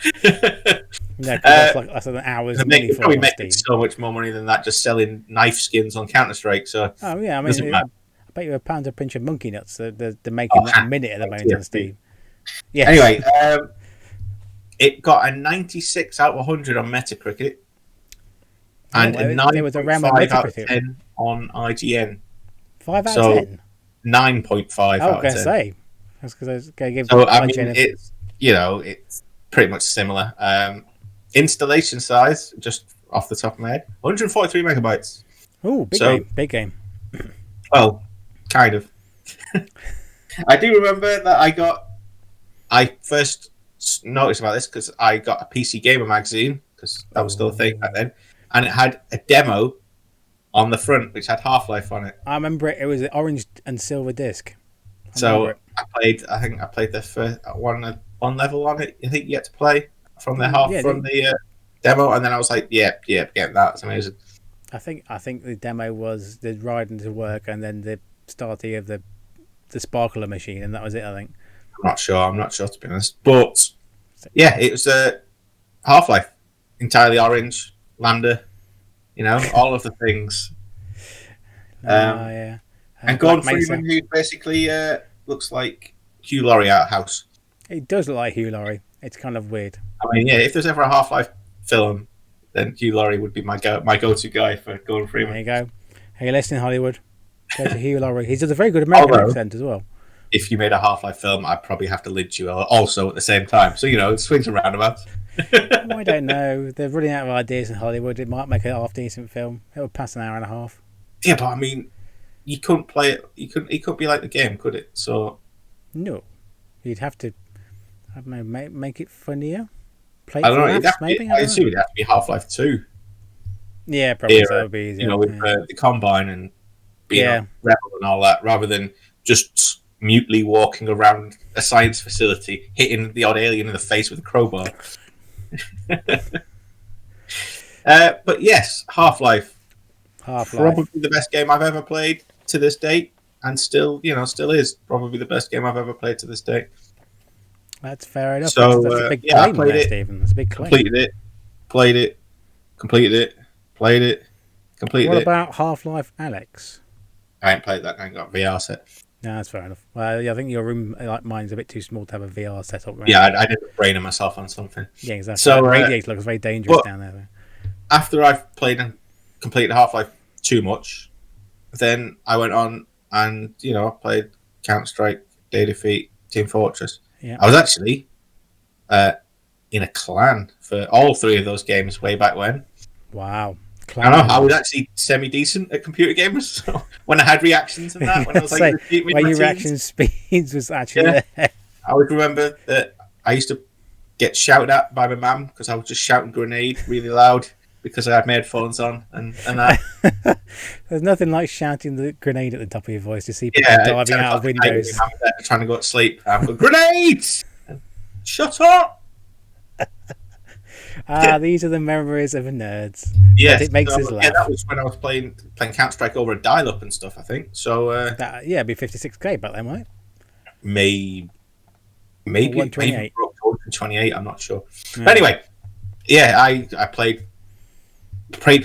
Speaker 1: Yeah, that's an hour's money for
Speaker 2: probably making so much more money than that just selling knife skins on Counter-Strike. So
Speaker 1: I mean, I bet you £1 a pinch of monkey nuts. They're making that a minute at the moment on Steam. Yeah.
Speaker 2: Anyway, it got a 96 out of 100 on Metacritic, and a 9.5 out of 10 on IGN.
Speaker 1: 5 out of 10.
Speaker 2: 9.5 out of 10.
Speaker 1: Say. That's because I was going to give.
Speaker 2: So I mean, it's pretty much similar. Installation size, just off the top of my head, 143 megabytes.
Speaker 1: Oh, big game.
Speaker 2: Well, kind of. I do remember that I first noticed about this because I got a PC Gamer magazine, because that was still a thing back then, and it had a demo on the front which had Half-Life on it.
Speaker 1: I remember it. It was an orange and silver disc.
Speaker 2: I played the first one level on it. I think you had to play from the demo, and then I was like, get that. That's amazing.
Speaker 1: I think the demo was the riding to work, and then the starting of the sparkler machine, and that was it. I think.
Speaker 2: I'm not sure to be honest, but yeah, it was Half-Life, entirely orange, lander, all of the things.
Speaker 1: Yeah.
Speaker 2: And Gordon Freeman, who basically looks like Hugh Laurie out of House.
Speaker 1: It does look like Hugh Laurie. It's kind of weird.
Speaker 2: I mean, yeah, if there's ever a Half-Life film, then Hugh Laurie would be my go-to guy for Gordon Freeman.
Speaker 1: There you go. Hey, listen, Hollywood. Go to Hugh Laurie. He does a very good American accent as well.
Speaker 2: If you made a Half-Life film, I'd probably have to lynch you also at the same time. So, it swings and roundabouts.
Speaker 1: I don't know. They're running out of ideas in Hollywood. It might make a half-decent film. It would pass an hour and a half.
Speaker 2: Yeah, but I mean, you couldn't play it. It couldn't be like the game, could it? So
Speaker 1: no, you'd have to. I don't know, make it funnier.
Speaker 2: I don't know. I assume it'd have to be Half-Life 2.
Speaker 1: Yeah, probably so. That would be easier.
Speaker 2: With the Combine and being a rebel and all that, rather than just mutely walking around a science facility, hitting the odd alien in the face with a crowbar. But yes, Half-Life. Probably the best game I've ever played to this date, and still is probably the best game I've ever played to this date.
Speaker 1: That's fair enough.
Speaker 2: So
Speaker 1: that's a big claim,
Speaker 2: I played it.
Speaker 1: Stephen. That's a big claim.
Speaker 2: Completed it. Played it. Completed it. Played it. Completed it.
Speaker 1: What about Half-Life Alyx?
Speaker 2: I ain't played that. I ain't got a VR set.
Speaker 1: No, that's fair enough. Well, I think your room, like mine's, a bit too small to have a VR setup. Right?
Speaker 2: Yeah, I didn't brain myself on something.
Speaker 1: Yeah, exactly.
Speaker 2: So
Speaker 1: that radiator looks very dangerous down there. Though.
Speaker 2: After I've played and completed Half-Life too much, then I went on and played Counter-Strike, Day Defeat, Team Fortress.
Speaker 1: Yeah.
Speaker 2: I was actually in a clan for all three of those games way back when.
Speaker 1: Wow.
Speaker 2: I know I was actually semi-decent at computer games so when I had reactions and that. When I was like,
Speaker 1: when your reaction speeds was actually there.
Speaker 2: I would remember that I used to get shouted at by my mum because I was just shouting grenade really loud because I had my headphones on and that.
Speaker 1: There's nothing like shouting the grenade at the top of your voice to see people diving out of windows.
Speaker 2: Trying to go to sleep. I'm going, grenades! Shut up!
Speaker 1: These are the memories of nerds.
Speaker 2: Yes,
Speaker 1: it makes us laugh.
Speaker 2: Yeah, that was when I was playing Counter-Strike over a dial-up and stuff, I think. So
Speaker 1: it'd be 56k back then, right?
Speaker 2: Maybe 128. I'm not sure.
Speaker 1: Yeah.
Speaker 2: But anyway, yeah, I played. I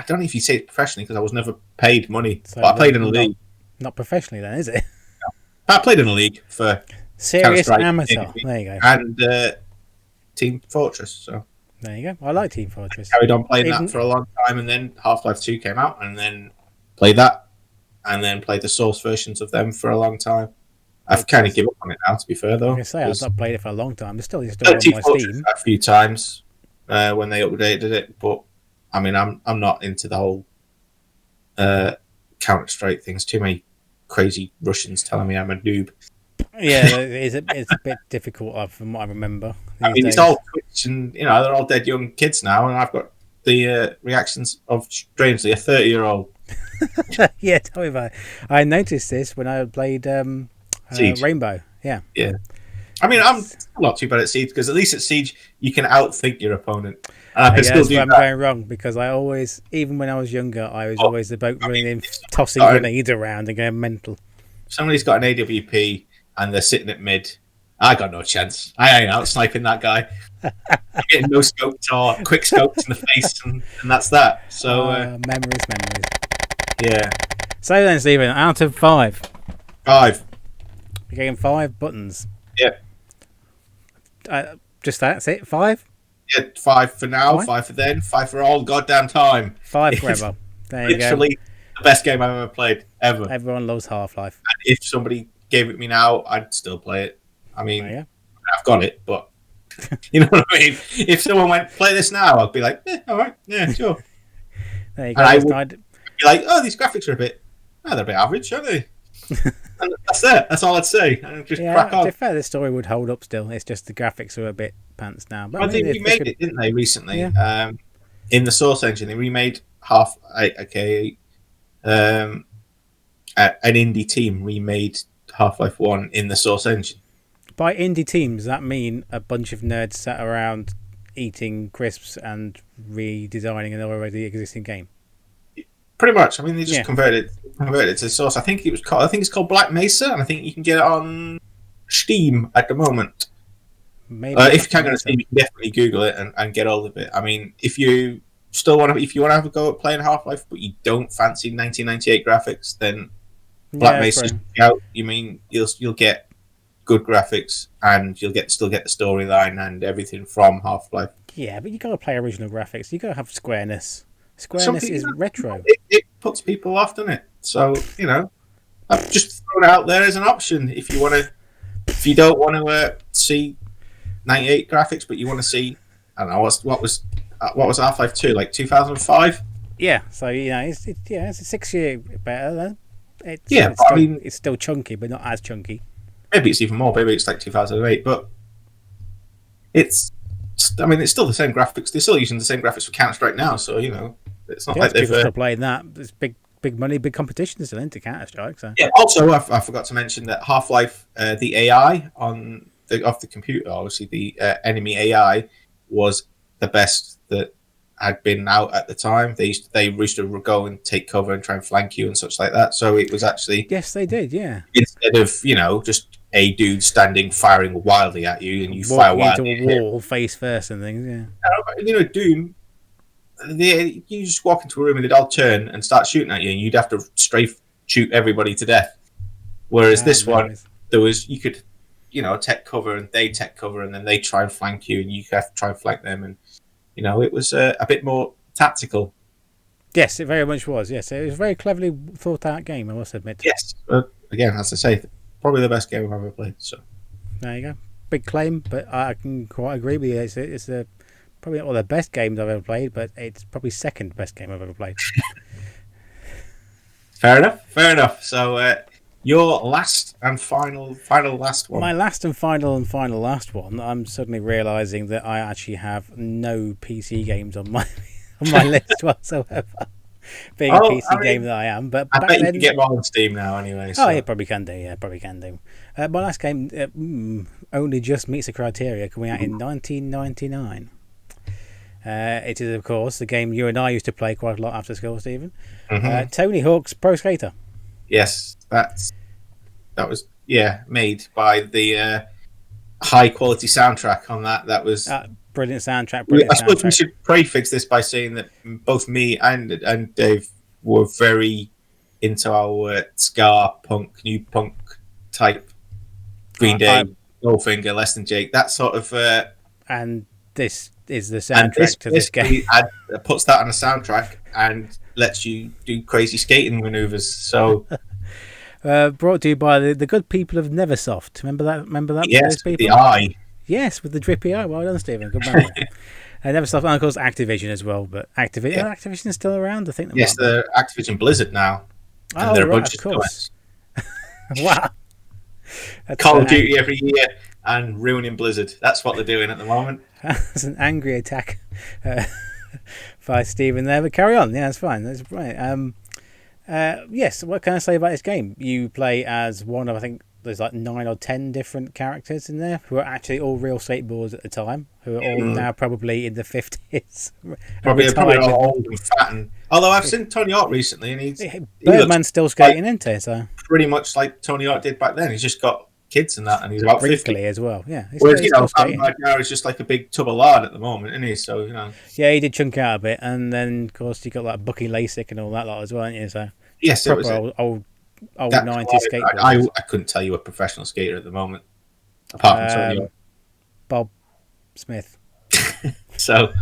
Speaker 2: don't know if you say it professionally because I was never paid money, but I played in a league.
Speaker 1: Not professionally, then, is it?
Speaker 2: I played in a league for
Speaker 1: serious amateur. There you go.
Speaker 2: And Team Fortress. So
Speaker 1: there you go. I like Team Fortress.
Speaker 2: Carried on playing that for a long time, and then Half-Life 2 came out, and then played that, and then played the source versions of them for a long time. I've kind of given up on it now, to be fair, though.
Speaker 1: I say I've not played it for a long time. It's still on my Steam.
Speaker 2: A few times when they updated it, but I mean, I'm not into the whole Counter-Strike things. Too many crazy Russians telling me I'm a noob.
Speaker 1: Yeah, it's a bit difficult from what I remember.
Speaker 2: I mean, it's all Twitch, and they're all dead young kids now, and I've got the reactions of strangely a 30-year-old.
Speaker 1: Yeah, tell me about it. I noticed this when I played Rainbow. Yeah.
Speaker 2: I mean, I'm not too bad at Siege because at least at Siege you can outthink your opponent. And I can still do
Speaker 1: I'm going wrong because I always, even when I was younger, I was always the boat running in, tossing grenades around and going mental.
Speaker 2: Somebody's got an AWP and they're sitting at mid. I got no chance. I ain't out sniping that guy. I'm getting no scoped or quick scoped in the face, and that's that. So
Speaker 1: memories.
Speaker 2: Yeah.
Speaker 1: So then, Stephen, out of 5.
Speaker 2: 5.
Speaker 1: You're getting 5 buttons.
Speaker 2: Yeah.
Speaker 1: Just that's it? 5?
Speaker 2: Yeah, 5 for now, 5 for then, 5 for all goddamn time.
Speaker 1: 5 forever. There you go.
Speaker 2: Literally the best game I've ever played, ever.
Speaker 1: Everyone loves Half-Life.
Speaker 2: And if somebody gave it me now, I'd still play it. I mean, I've got it, but you know what I mean? If someone went, play this now, I'd be like, all right, yeah, sure.
Speaker 1: There you go.
Speaker 2: And I would be like, oh, these graphics are they're a bit average, aren't they? And that's it. That's all I'd say. And just crack on.
Speaker 1: To be fair, the story would hold up still. It's just the graphics are a bit pants now. But
Speaker 2: I think they remade it, didn't they, recently? Yeah. In the Source engine, they remade an indie team remade Half-Life 1 in the Source engine.
Speaker 1: By indie team, does that mean a bunch of nerds sat around eating crisps and redesigning an already existing game?
Speaker 2: Pretty much. I mean, they just converted it to the Source. I think it's called Black Mesa, and I think you can get it on Steam at the moment.
Speaker 1: Maybe
Speaker 2: if you can't get it on Steam, you can definitely Google it and get all of it. I mean, if you want to have a go at playing Half-Life, but you don't fancy 1998 graphics, then Black Mesa out. You mean you'll get good graphics and you'll still get the storyline and everything from Half-Life.
Speaker 1: Yeah, but you got to play original graphics. You got to have squareness. Squareness is retro.
Speaker 2: It puts people off, doesn't it? So I've just thrown it out there as an option if you don't want to see 98 graphics, but you want to see, I don't know, what was Half-Life 2, like 2005?
Speaker 1: Yeah, so it's a 6 year better then. It's still chunky, but not as chunky.
Speaker 2: Maybe it's even more. Maybe it's like 2008, but it's still the same graphics. They're still using the same graphics for Counter-Strike now, so it's not like they've
Speaker 1: still playing that. It's big money, big competition still into Counter-Strike. So
Speaker 2: yeah. Also, I forgot to mention that Half-Life, the AI of the computer, obviously the enemy AI was the best that had been out at the time. They used to go and take cover and try and flank you and such like that. So it was actually
Speaker 1: they did, yeah.
Speaker 2: Instead of just a dude standing firing wildly at you and you fire wildly
Speaker 1: into a wall face first and things, yeah.
Speaker 2: Doom. You just walk into a room and they'd all turn and start shooting at you, and you'd have to strafe shoot everybody to death. Whereas this one, you could, take cover and they take cover, and then they try and flank you, and you have to try and flank them, and it was a bit more tactical.
Speaker 1: Yes, it very much was. Yes, it was a very cleverly thought out game, I must admit.
Speaker 2: Yes, again, as I say, probably the best game I've ever played. So
Speaker 1: there you go. big claim, but I can quite agree with you. It's probably not one of the best games I've ever played, but it's probably second best game I've ever played.
Speaker 2: Fair enough. So your last and final last one.
Speaker 1: My last and final last one. I'm suddenly realising that I actually have no PC games on my list whatsoever. Being a PC gamer that I am, but
Speaker 2: I
Speaker 1: back
Speaker 2: bet you
Speaker 1: then,
Speaker 2: can get more on Steam now anyway. So.
Speaker 1: Oh, yeah, probably can do. Yeah, probably can do. My last game only just meets the criteria, coming out in 1999. It is, of course, the game you and I used to play quite a lot after school, Stephen. Mm-hmm. Tony Hawk's Pro Skater.
Speaker 2: Yes, that was made by the high quality soundtrack on that. That was
Speaker 1: brilliant soundtrack.
Speaker 2: I suppose we should prefix this by saying that both me and Dave were very into our ska punk, new punk type, Green Day, Goldfinger, Less Than Jake, that sort of.
Speaker 1: And this is the soundtrack to this game.
Speaker 2: Puts that on a soundtrack and lets you do crazy skating maneuvers. So.
Speaker 1: Brought to you by the good people of Neversoft. Remember that?
Speaker 2: Yes, with the eye.
Speaker 1: Yes, with the drippy eye. Well done, Stephen. Good memory. Neversoft, and of course Activision as well. But Activision is still around, I think.
Speaker 2: Yes, the Activision Blizzard now. And they're a bunch of course.
Speaker 1: Wow.
Speaker 2: Call of Duty every year and ruining Blizzard. That's what they're doing at the moment.
Speaker 1: That's an angry attack by Stephen there. But carry on. Yeah, that's fine. That's right. Yes, what can I say about this game? You play as one of, I think there's like 9 or 10 different characters in there who are actually all real skateboarders at the time, who are all now probably in the 50s.
Speaker 2: Probably all old and fat. Although I've seen Tony Hawk recently, and
Speaker 1: Birdman's still skating into it, so
Speaker 2: pretty much like Tony Hawk did back then. He's just got kids and that, and he's about 50
Speaker 1: as well. Yeah,
Speaker 2: whereas right now he's just like a big tub of lard at the moment, isn't he? So
Speaker 1: yeah, he did chunk out a bit, and then of course you got like Bucky Lasik and all that lot as well, haven't you? So
Speaker 2: yes, it was
Speaker 1: old 90s skateboard.
Speaker 2: I couldn't tell you a professional skater at the moment, apart from Tony Hawk.
Speaker 1: Bob Smith.
Speaker 2: So,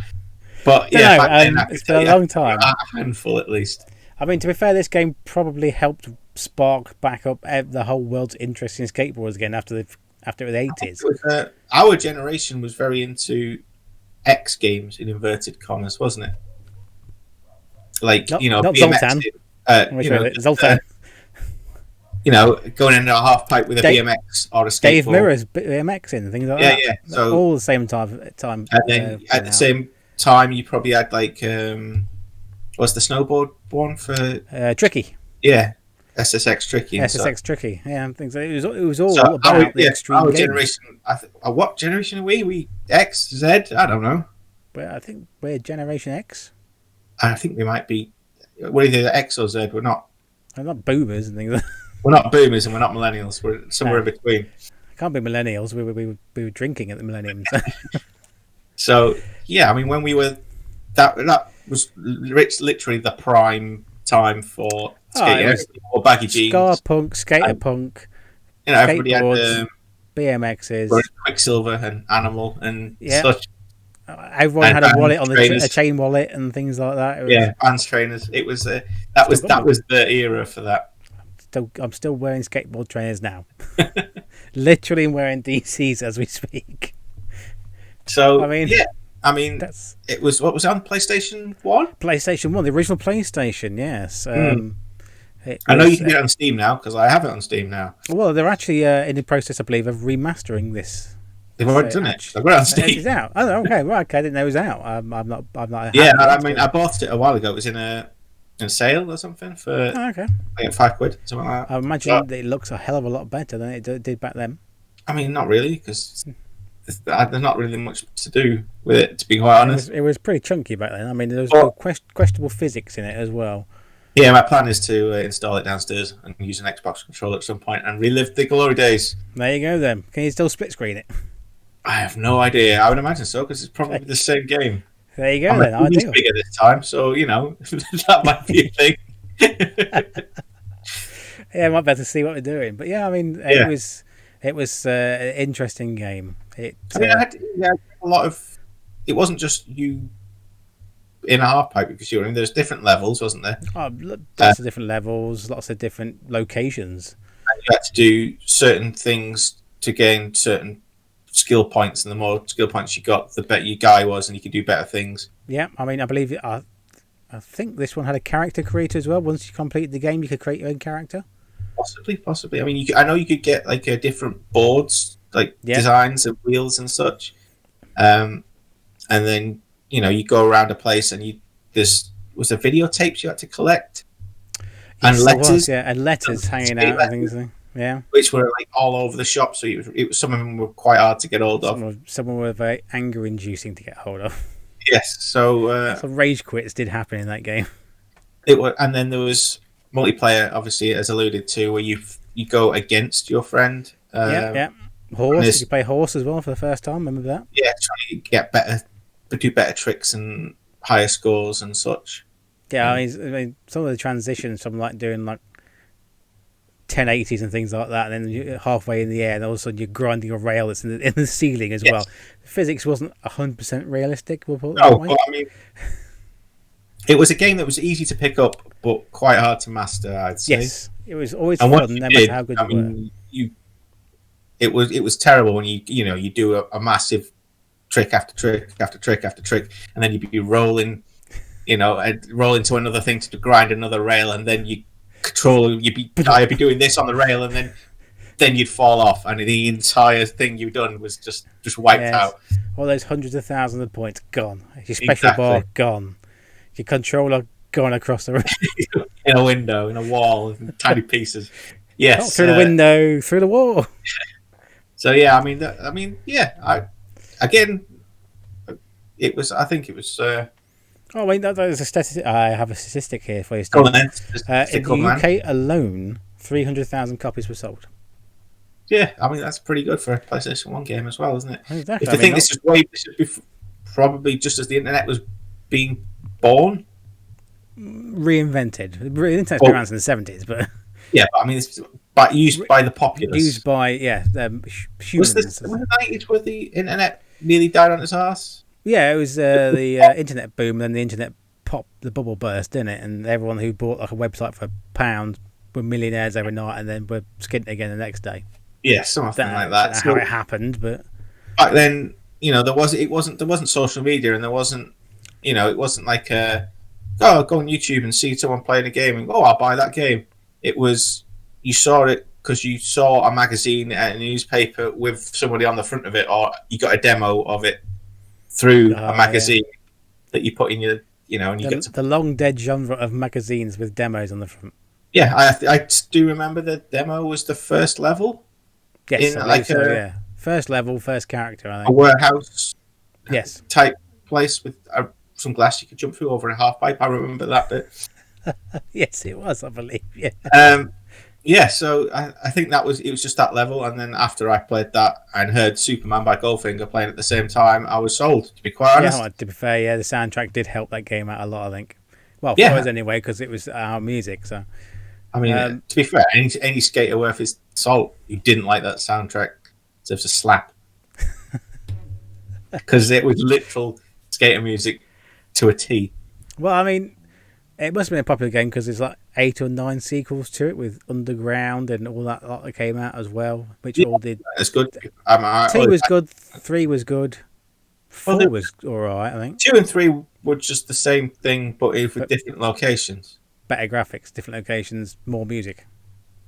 Speaker 2: but yeah,
Speaker 1: it's been a long time.
Speaker 2: A handful at least.
Speaker 1: I mean, to be fair, this game probably helped spark back up the whole world's interest in skateboards again after the 80s.
Speaker 2: Our generation was very into X games in inverted commas, wasn't it? Like
Speaker 1: not
Speaker 2: BMX,
Speaker 1: Zoltan. Zoltan.
Speaker 2: Going into a half pipe with a BMX or a skateboard.
Speaker 1: Dave Mirror's BMX and things like that.
Speaker 2: Yeah. So
Speaker 1: all the same time.
Speaker 2: And then at the same time, you probably had like what's the snowboard one for
Speaker 1: Tricky?
Speaker 2: Yeah, SSX Tricky.
Speaker 1: SSX Tricky. Yeah, I think so. It was all about the extreme.
Speaker 2: Our generation. What generation are we? We X, Z? I don't know.
Speaker 1: Well, I think we're Generation X.
Speaker 2: I think we might be. We're either X or Z. We're not
Speaker 1: boomers and things.
Speaker 2: We're not boomers and we're not millennials. We're somewhere in between. Can't
Speaker 1: be millennials. We were drinking at the millennium.
Speaker 2: So yeah, I mean, when we were that was literally the prime time for skating. Or baggy jeans,
Speaker 1: ska punk, skater punk.
Speaker 2: Everybody had
Speaker 1: BMXs,
Speaker 2: Quicksilver and Animal and such.
Speaker 1: Everyone had a wallet on a chain wallet and things like that.
Speaker 2: Vans trainers. It was that was the era for that.
Speaker 1: I'm still wearing skateboard trainers now. Literally wearing DCs as we speak.
Speaker 2: So it was what was on PlayStation 1?
Speaker 1: PlayStation 1, the original PlayStation, yes.
Speaker 2: I know you can get it on Steam now because I have it on Steam now.
Speaker 1: Well, they're actually in the process, I believe, of remastering this.
Speaker 2: They've already done it. I've got it on Steam.
Speaker 1: It's out. Oh, okay, right. Okay, I didn't know it was out. I'm not.
Speaker 2: Yeah, I bought it a while ago. It was in a sale or something for
Speaker 1: okay,
Speaker 2: £5, something like that.
Speaker 1: I imagine it looks a hell of a lot better than it did back then.
Speaker 2: I mean, not really, because there's not really much to do with it, to be quite honest.
Speaker 1: It was pretty chunky back then. I mean, there was questionable physics in it as well.
Speaker 2: Yeah, my plan is to install it downstairs and use an Xbox controller at some point and relive the glory days.
Speaker 1: There you go then. Can you still split screen it?
Speaker 2: I have no idea. I would imagine so, because it's probably the same game.
Speaker 1: There you go then.
Speaker 2: It's bigger this time, so that might be a thing.
Speaker 1: Yeah, I might better see what we're doing. But yeah, I mean, it was an interesting game.
Speaker 2: I had a lot of. It wasn't just you in a half pipe because I mean, there's different levels, wasn't there?
Speaker 1: Lots of different levels, lots of different locations.
Speaker 2: And you had to do certain things to gain certain skill points, and the more skill points you got, the better your guy was, and you could do better things.
Speaker 1: Yeah, I mean, I believe I think this one had a character creator as well. Once you complete the game, you could create your own character.
Speaker 2: Possibly. I mean, I know you could get like different boards, like designs of wheels and such. And then you go around a place, and was there videotapes you had to collect,
Speaker 1: and letters, and letters hanging out and things. Yeah,
Speaker 2: which were like all over the shop. So it was some of them were quite hard to get hold of.
Speaker 1: Some were very anger-inducing to get hold of.
Speaker 2: Yes, so
Speaker 1: rage quits did happen in that game.
Speaker 2: It was, and then there was multiplayer, obviously, as alluded to, where you go against your friend.
Speaker 1: Horse. You play horse as well for the first time. Remember that?
Speaker 2: Yeah, trying to get better, do better tricks and higher scores and such.
Speaker 1: Yeah, I mean, some of the transitions from like doing like 1080s and things like that, and then you're halfway in the air, and all of a sudden you're grinding a rail that's in the ceiling as well. The physics wasn't 100% realistic. We'll put it that way.
Speaker 2: But I mean, it was a game that was easy to pick up, but quite hard to master, I'd say.
Speaker 1: Yes, it was always fun, no matter how good you
Speaker 2: were. It was terrible when you do a massive trick after trick after trick after trick, and then you'd be rolling, and roll into another thing to grind another rail, and then I'd be doing this on the rail, and then you'd fall off, and the entire thing you've done was just wiped out.
Speaker 1: All those hundreds of thousands of points gone. Your special bar gone. Your controller gone across the room.
Speaker 2: In a window, in a wall, in tiny pieces. Yes,
Speaker 1: not through the window, through the wall.
Speaker 2: So yeah, I mean, it was. I think it was.
Speaker 1: Oh wait, there's a statistic. I have a statistic here for you.
Speaker 2: Go on then.
Speaker 1: In the UK alone, 300,000 copies were sold.
Speaker 2: Yeah, I mean that's pretty good for a PlayStation 1 game as well, isn't it?
Speaker 1: Exactly.
Speaker 2: If you think this is probably just as the internet was being born,
Speaker 1: reinvented. The internet's been around since the 70s, but
Speaker 2: yeah, but I mean, it's used by the populace.
Speaker 1: Used by humans.
Speaker 2: Was the 90s where the internet nearly died on its arse?
Speaker 1: Yeah, it was the internet boom, and then the internet popped, the bubble burst, didn't it? And everyone who bought like a website for £1 were millionaires overnight, and then were skint again the next day.
Speaker 2: Yeah, something like that.
Speaker 1: That's how it happened, but
Speaker 2: back then, there wasn't social media, and there wasn't, it wasn't like go on YouTube and see someone playing a game and I'll buy that game. It was you saw it because you saw a magazine and a newspaper with somebody on the front of it, or you got a demo of it through a magazine that you put in your, and you get
Speaker 1: the long dead genre of magazines with demos on the front.
Speaker 2: Yeah, I do remember the demo was the first level.
Speaker 1: Yes, first level, first character. I think
Speaker 2: a warehouse.
Speaker 1: Yes,
Speaker 2: type place with some glass you could jump through over a half pipe. I remember that bit.
Speaker 1: Yes, it was, I believe. Yeah.
Speaker 2: Yeah, so I think it was just that level, and then after I played that and heard Superman by Goldfinger playing at the same time, I was sold, to be quite honest.
Speaker 1: Yeah, to be fair, the soundtrack did help that game out a lot, I think. Well, for us anyway, because it was our music, so...
Speaker 2: I mean, to be fair, any skater worth his salt who didn't like that soundtrack deserves a slap. Because it was literal skater music to a T.
Speaker 1: Well, I mean... It must have been a popular game because there's like 8 or 9 sequels to it with Underground and all that lot that came out as well, which all did.
Speaker 2: It's good.
Speaker 1: 2 was good, 3 was good, 4 was alright, I think.
Speaker 2: 2 and 3 were just the same thing, but with different locations.
Speaker 1: Better graphics, different locations, more music.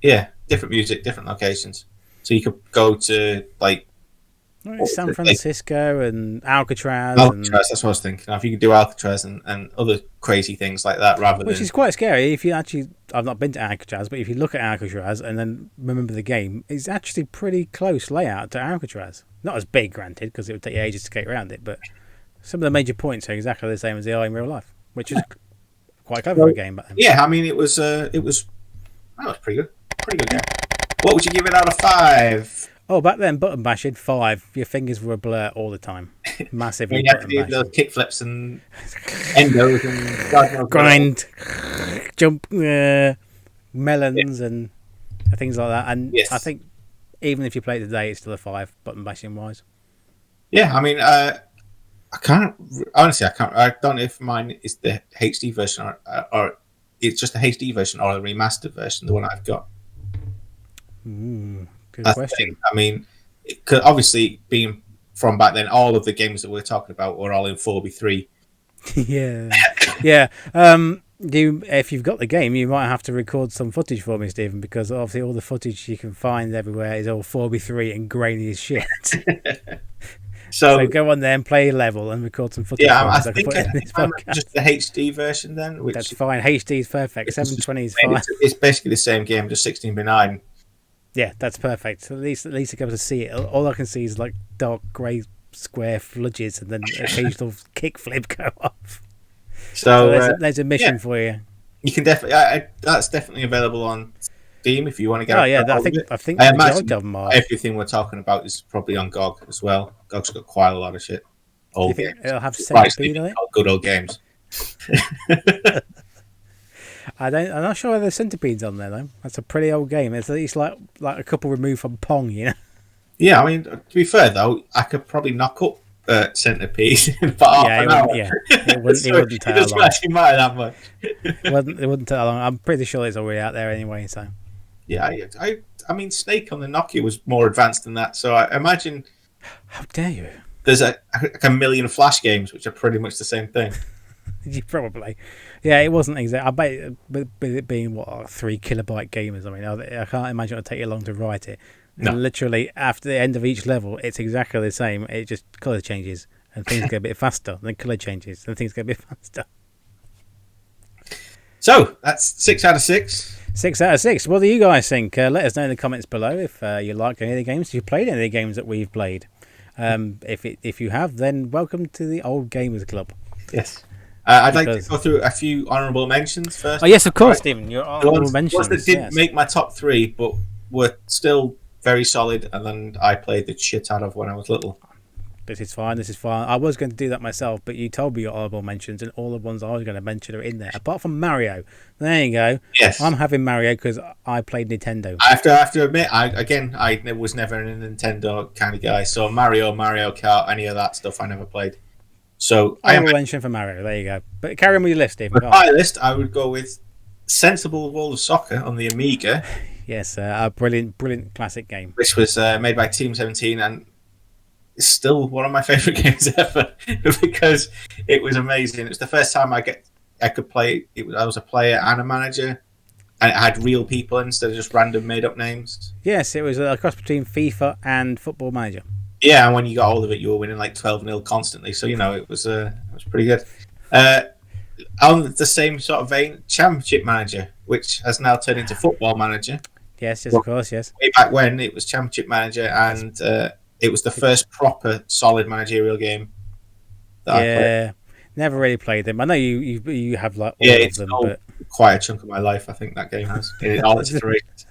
Speaker 2: Yeah, different music, different locations. So you could go to like
Speaker 1: San Francisco and Alcatraz.
Speaker 2: That's what I was thinking. If you could do Alcatraz and other crazy things like that, which
Speaker 1: is quite scary. If you actually, I've not been to Alcatraz, but if you look at Alcatraz and then remember the game, it's actually pretty close layout to Alcatraz. Not as big, granted, because it would take you ages to get around it, but some of the major points are exactly the same as they are in real life, which is quite clever for a game back then.
Speaker 2: Yeah, I mean, it was pretty good. Pretty good game. What would you give it out of 5?
Speaker 1: Oh, back then, button bashing, 5. Your fingers were a blur all the time. Massively.
Speaker 2: You had to do those kick flips and endos and
Speaker 1: grind, jump, melons and things like that. And I think even if you play it today, it's still a 5, button bashing wise.
Speaker 2: Yeah, I mean, I can't I don't know if mine is the HD version or it's just a HD version or a remastered version, the one I've got.
Speaker 1: Good question.
Speaker 2: I mean, obviously being from back then, all of the games that we're talking about were all in 4v3.
Speaker 1: Yeah. If you've got the game, you might have to record some footage for me, Stephen, because obviously all the footage you can find everywhere is all 4v3 and grainy as shit. So go on there and play a level and record some footage.
Speaker 2: Yeah, I
Speaker 1: so
Speaker 2: think I'm just the HD version then. Which
Speaker 1: that's fine. HD is perfect. 720 is fine.
Speaker 2: It's basically the same game, just 16:9.
Speaker 1: Yeah, that's perfect. At least I get to see it. All I can see is like dark grey square fludges and then occasional kickflip go off. So there's a mission for you.
Speaker 2: You can definitely. That's definitely available on Steam if you want to get.
Speaker 1: Oh yeah, I think
Speaker 2: everything we're talking about is probably on GOG as well. GOG's got quite a lot of shit.
Speaker 1: Old games. It'll have Centipede on it.
Speaker 2: Good old games.
Speaker 1: I'm not sure whether Centipede's on there though. That's a pretty old game. It's at least like a couple removed from Pong, you know.
Speaker 2: Yeah, I mean, to be fair though, I could probably knock up Centipede in about half an hour.
Speaker 1: It wouldn't take long.
Speaker 2: It doesn't actually matter that much.
Speaker 1: It wouldn't take long. I'm pretty sure it's already out there anyway. So.
Speaker 2: Yeah, I mean, Snake on the Nokia was more advanced than that. So I imagine.
Speaker 1: How dare you?
Speaker 2: There's a million Flash games which are pretty much the same thing.
Speaker 1: Probably. Yeah, it wasn't exactly. I bet with it being a 3 kilobyte game or something. I can't imagine it would take you long to write it. No. And literally, after the end of each level, it's exactly the same. It just colour changes and things get a bit faster. Then colour changes and things get a bit faster.
Speaker 2: So that's 6 out of 6.
Speaker 1: 6 out of 6. What do you guys think? Let us know in the comments below if you like any of the games. If you played any of the games that we've played. If you have, then welcome to the Old Gamers Club.
Speaker 2: Yes. I'd like to go through a few honourable mentions first.
Speaker 1: Oh yes, of course, Stephen. Your honourable mentions.
Speaker 2: Ones that didn't make my top 3, but were still very solid, and then I played the shit out of when I was little.
Speaker 1: This is fine. I was going to do that myself, but you told me your honourable mentions, and all the ones I was going to mention are in there, apart from Mario. There you go.
Speaker 2: Yes.
Speaker 1: I'm having Mario because I played Nintendo.
Speaker 2: I have to admit, I was never a Nintendo kind of guy, so Mario Kart, any of that stuff, I never played. So
Speaker 1: honourable mention for Mario. There you go. But carry on with your list, Stephen.
Speaker 2: With my list, I would go with Sensible World of Soccer on the Amiga.
Speaker 1: Yes, a brilliant classic game.
Speaker 2: Which was made by Team 17 and it's still one of my favourite games ever because it was amazing. It was the first time I could play. I was a player and a manager, and it had real people instead of just random made up names.
Speaker 1: Yes, it was a cross between FIFA and Football Manager.
Speaker 2: Yeah, and when you got hold of it, you were winning like 12-0 constantly. So it was pretty good. On the same sort of vein, Championship Manager, which has now turned into Football Manager.
Speaker 1: Yes, of course, yes.
Speaker 2: Way back when, it was Championship Manager, and it was the first proper solid managerial game that I played.
Speaker 1: Never really played them. I know you have like all of them, but
Speaker 2: quite a chunk of my life. I think that game has in all its iterations.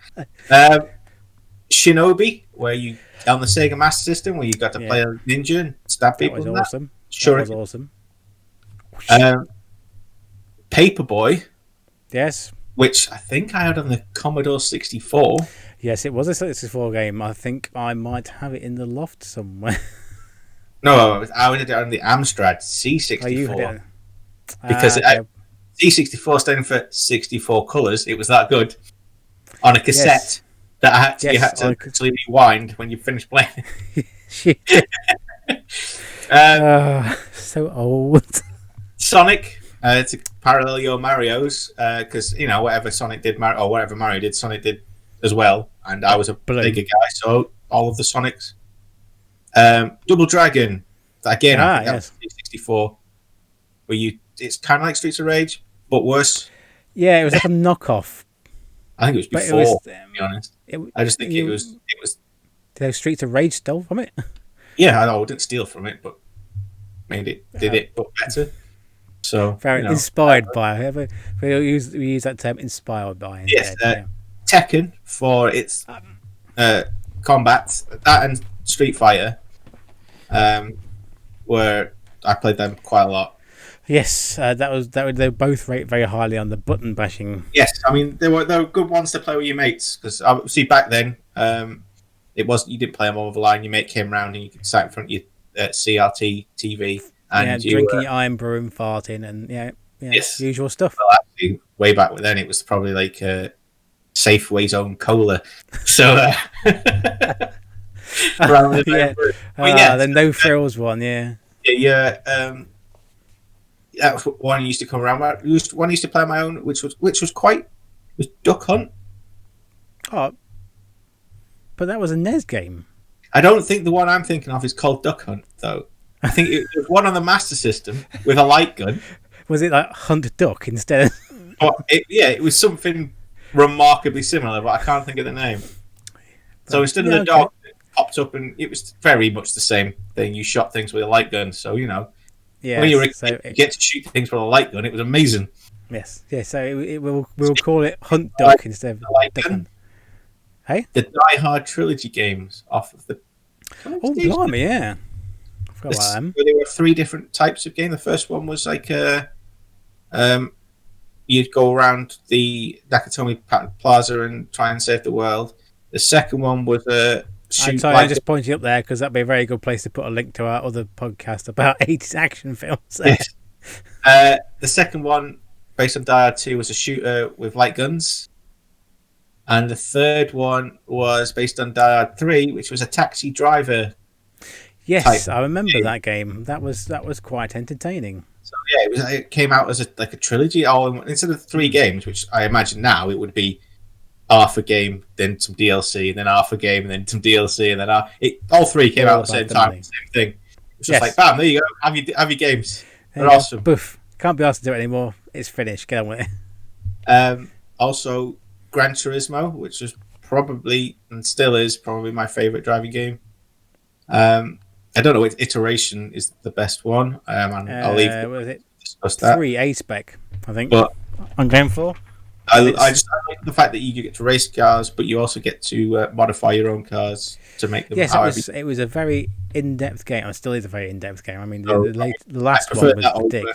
Speaker 2: Shinobi, where you on the Sega Master System, where you got to play a ninja and stab people.
Speaker 1: That was awesome.
Speaker 2: Sure,
Speaker 1: that was awesome.
Speaker 2: Paperboy.
Speaker 1: Yes.
Speaker 2: Which I think I had on the Commodore 64.
Speaker 1: Yes, it was a 64 game. I think I might have it in the loft somewhere.
Speaker 2: No, I did it on the Amstrad C64.
Speaker 1: Oh, you had it.
Speaker 2: Because C64 standing for 64 colours, it was that good. On a cassette that you had to actually rewind when you finished playing.
Speaker 1: So old.
Speaker 2: Sonic. To parallel your Mario's, because whatever Sonic did, or whatever Mario did, Sonic did as well. And I was a bigger guy, so all of the Sonics. Double Dragon, again, I think that was 64, where it's kind of like Streets of Rage, but worse.
Speaker 1: Yeah, it was like a knockoff.
Speaker 2: I think it was before. To be honest, I just think it was.
Speaker 1: Did Streets of Rage stole from it?
Speaker 2: Yeah, I know. I didn't steal from it, but did it, but better. So
Speaker 1: very inspired by. We use that term, inspired by.
Speaker 2: Yes, Tekken for its combat, that and Street Fighter, where I played them quite a lot.
Speaker 1: Yes, they both rate very highly on the button bashing.
Speaker 2: Yes, I mean they were good ones to play with your mates because see back then it was you didn't play them over the line. Your mate came round and you could sat in front of your CRT TV. And
Speaker 1: drinking your iron brew and farting and usual stuff.
Speaker 2: Well, actually, way back then, it was probably like Safeway's own cola. So, rather than
Speaker 1: Yeah.
Speaker 2: over. But yeah,
Speaker 1: The no frills one. Yeah.
Speaker 2: yeah. That was one used to come around. One used to play on my own, which was Duck Hunt.
Speaker 1: Oh, but that was a NES game.
Speaker 2: I don't think the one I'm thinking of is called Duck Hunt, though. I think it was one on the Master System with a light gun.
Speaker 1: Was it like Hunt Duck instead?
Speaker 2: But it was something remarkably similar, but I can't think of the name. So instead of the dog, it popped up, and it was very much the same thing. You shot things with a light gun, so when you were a kid, you get to shoot things with a light gun. It was amazing.
Speaker 1: Yes, yeah. So we'll call it Hunt Duck instead of
Speaker 2: light
Speaker 1: Duck
Speaker 2: gun.
Speaker 1: Hunt. Hey,
Speaker 2: the Die Hard trilogy games off of the.
Speaker 1: Oh, blimey, yeah. I forgot about them.
Speaker 2: There were 3 different types of game. The first one was like you'd go around the Nakatomi Plaza and try and save the world. The second one was
Speaker 1: I'm just pointing up there because that'd be a very good place to put a link to our other podcast about 80s action films.
Speaker 2: Yes. The second one, based on Die Hard 2, was a shooter with light guns. And the third one was based on Die Hard 3, which was a taxi driver.
Speaker 1: Yes, I remember that game. That was quite entertaining.
Speaker 2: So yeah, it came out as a trilogy. Instead of 3 games, which I imagine now it would be half a game, then some DLC, and then half a game, and then some DLC, and then all 3 came out at the same time. Same thing. It's just like, bam, there you go. Have your games. They're awesome.
Speaker 1: Boof. Can't be asked to do it anymore. It's finished. Get on with it.
Speaker 2: Also, Gran Turismo, which was probably and still is probably my favorite driving game. I don't know which iteration is the best one. And I'll leave.
Speaker 1: Was it
Speaker 2: discuss that.
Speaker 1: 3 A spec? I think.
Speaker 2: But
Speaker 1: on game 4.
Speaker 2: I just like the fact that you get to race cars, but you also get to modify your own cars to make them.
Speaker 1: Yes, it was a very in-depth game. It still is a very in-depth game. I mean, the last one was dick.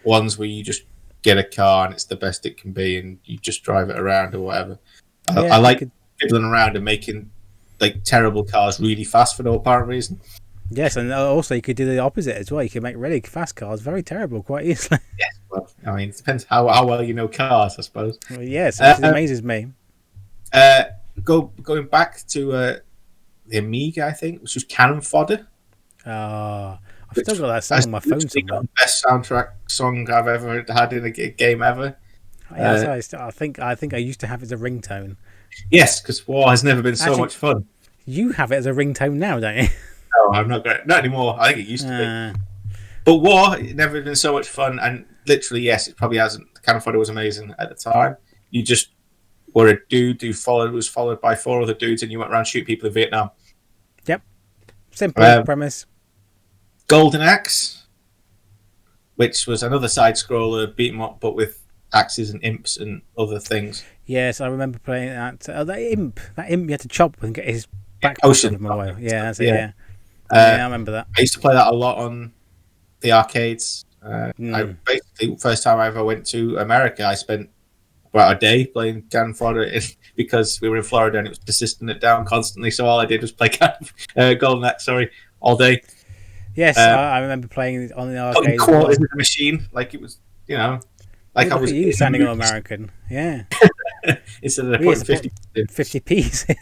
Speaker 2: Ones where you just get a car and it's the best it can be, and you just drive it around or whatever. I like fiddling around and making like terrible cars really fast for no apparent reason.
Speaker 1: Yes, and also you could do the opposite as well. You could make really fast cars very terrible quite easily.
Speaker 2: Yes, well, I mean, it depends how well you know cars, I suppose.
Speaker 1: Well, yes, it amazes me.
Speaker 2: Going back to the Amiga, I think, which was Cannon Fodder.
Speaker 1: I've still got that song on my phone somewhere.
Speaker 2: The best soundtrack song I've ever had in a game ever.
Speaker 1: Yes, I think I used to have it as a ringtone.
Speaker 2: Yes, because war has never been so much fun.
Speaker 1: You have it as a ringtone now, don't you?
Speaker 2: No, I'm not anymore. I think it used to be. But war, it never been so much fun, and literally, yes, it probably hasn't. Cannon Fodder was amazing at the time. You just were a dude who was followed by 4 other dudes, and you went around shooting people in Vietnam.
Speaker 1: Yep. Simple premise.
Speaker 2: Golden Axe, which was another side scroller beat 'em up, but with axes and imps and other things.
Speaker 1: Yes, I remember playing that. That imp you had to chop and get his back.
Speaker 2: Ocean.
Speaker 1: Yeah, that's it. Yeah. I remember that.
Speaker 2: I used to play that a lot on the arcades. I basically, first time I ever went to America, I spent about a day playing Cannon Fodder because we were in Florida and it was persistent it down constantly. So all I did was play Golden Axe, all day.
Speaker 1: Yes, I remember playing on the arcade.
Speaker 2: Quarters in the machine, like it was, like I was.
Speaker 1: You sounding all American, yeah.
Speaker 2: Instead of putting
Speaker 1: 50p.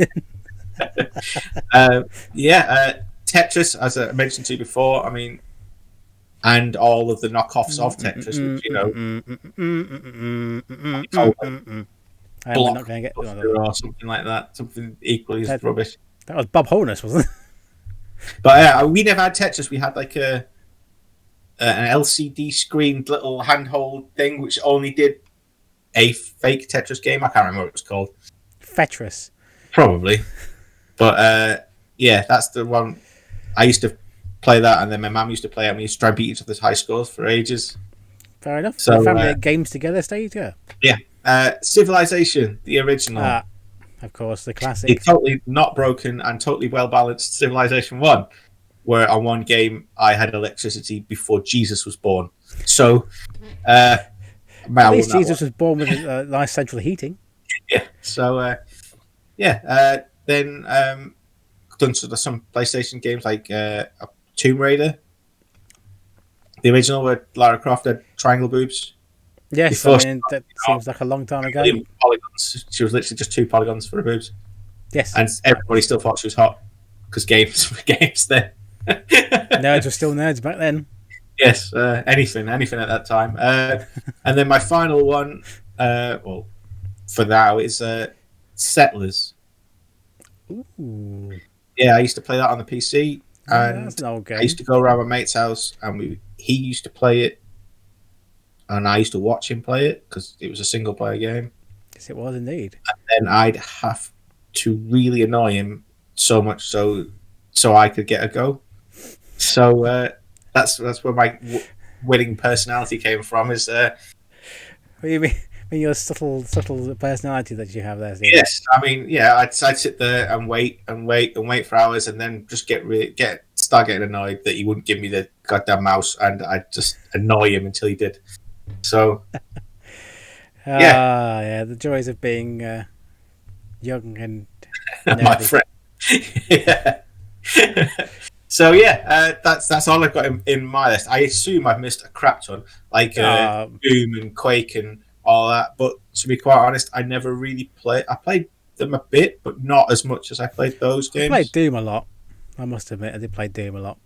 Speaker 2: Tetris, as I mentioned to you before, I mean, and all of the knockoffs of Tetris, which
Speaker 1: I'm not going to get
Speaker 2: or something like that, something equally as rubbish.
Speaker 1: That was Bob Holness, wasn't it?
Speaker 2: But we never had Tetris. We had like an LCD screened little handhold thing, which only did a fake Tetris game. I can't remember what it was called.
Speaker 1: Tetris.
Speaker 2: Probably. But that's the one. I used to play that, and then my mum used to play it, and we used to try and beat each other's high scores for ages.
Speaker 1: Fair enough.
Speaker 2: So
Speaker 1: family games together stage, yeah.
Speaker 2: Yeah. Civilization, the original.
Speaker 1: Of course, the classic.
Speaker 2: The totally not broken and totally well balanced Civilization 1, where on one game I had electricity before Jesus was born. So,
Speaker 1: at least Jesus was born with nice central heating.
Speaker 2: Yeah. So, then done some PlayStation games like Tomb Raider, the original where Lara Croft had triangle boobs.
Speaker 1: Yes, that seems like a long time ago.
Speaker 2: Polygons. She was literally just 2 polygons for her boobs.
Speaker 1: Yes.
Speaker 2: And everybody still thought she was hot. because games were games then.
Speaker 1: Nerds were still nerds back then.
Speaker 2: Yes, anything at that time. And then my final one, well, for now is Settlers.
Speaker 1: Ooh.
Speaker 2: Yeah, I used to play that on the PC, and
Speaker 1: That's an old game.
Speaker 2: I used to go around my mate's house, and he used to play it, and I used to watch him play it because it was a single player game.
Speaker 1: Yes, it was indeed.
Speaker 2: And then I'd have to really annoy him so much so I could get a go. So that's where my winning personality came from. Is
Speaker 1: What do you mean? Your subtle personality that you have there, Steve?
Speaker 2: yes, I mean, yeah, I'd sit there and wait for hours, and then just start getting annoyed that he wouldn't give me the goddamn mouse, and I'd just annoy him until he did. So,
Speaker 1: yeah, the joys of being young and nerdy.
Speaker 2: my friend. Yeah. So yeah, that's all I've got in my list. I assume I've missed a crap ton, like Doom and Quake and all that. But to be quite honest, I never really played. I played them a bit, but not as much as I played those games.
Speaker 1: I played Doom a lot. I must admit, I did play Doom a lot.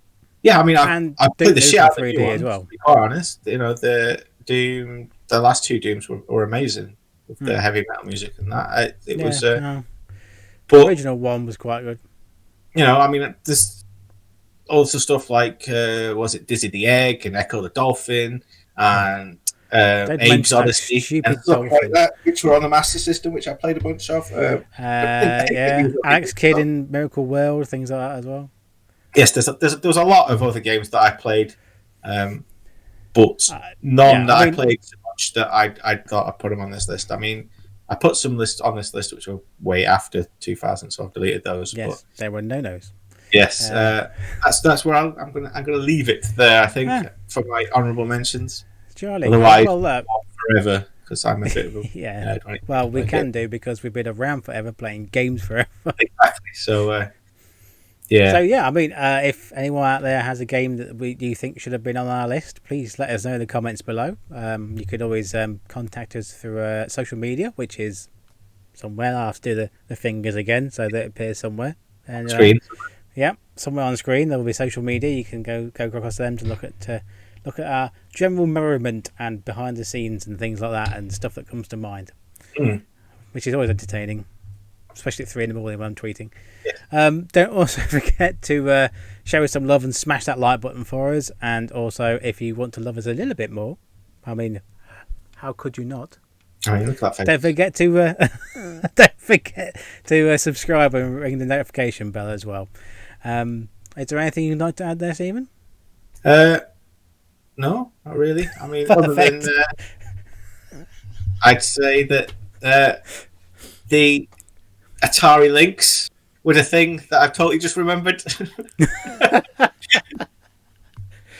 Speaker 2: Yeah, I mean, I played the shit out of the
Speaker 1: 3D
Speaker 2: new ones,
Speaker 1: as well.
Speaker 2: to be quite honest, the Doom, the last two Dooms were amazing with the heavy metal music and that. It was.
Speaker 1: No.
Speaker 2: But
Speaker 1: the original one was quite good.
Speaker 2: I mean, there's also stuff like was it Dizzy the Egg and Echo the Dolphin and Abe's Odyssey and stuff like that, which were on the Master System, which I played a bunch of.
Speaker 1: Yeah, Alex Kidd in Miracle World, things like that as well.
Speaker 2: Yes, there's a lot of other games that I played, but none that I played so much that I thought I'd put them on this list. I mean, I put some lists on this list which were way after 2000, so I've deleted those.
Speaker 1: Yes,
Speaker 2: but
Speaker 1: they were no-nos.
Speaker 2: Yes, that's where I'm gonna leave it there. I think for my honourable mentions.
Speaker 1: Charlie,
Speaker 2: otherwise, forever because I'm a bit of a
Speaker 1: nerd. Well, we can do because we've been around forever playing games forever.
Speaker 2: Exactly. So yeah.
Speaker 1: So yeah, I mean, if anyone out there has a game that you think should have been on our list, please let us know in the comments below. You could always contact us through social media, which is somewhere. I'll have to do the fingers again so that it appears somewhere. And,
Speaker 2: screen.
Speaker 1: Yeah, somewhere on the screen there will be social media. You can go across them to look at our general merriment and behind the scenes and things like that and stuff that comes to mind, which is always entertaining, especially at 3 a.m. when I'm tweeting. Yeah. Don't also forget to show us some love and smash that like button for us. And also, if you want to love us a little bit more, I mean, how could you not?
Speaker 2: Look at that.
Speaker 1: Don't forget to subscribe and ring the notification bell as well. Is there anything you'd like to add there, Stephen?
Speaker 2: No, not really. I mean, other than I'd say that the Atari Lynx was a thing that I've totally just remembered.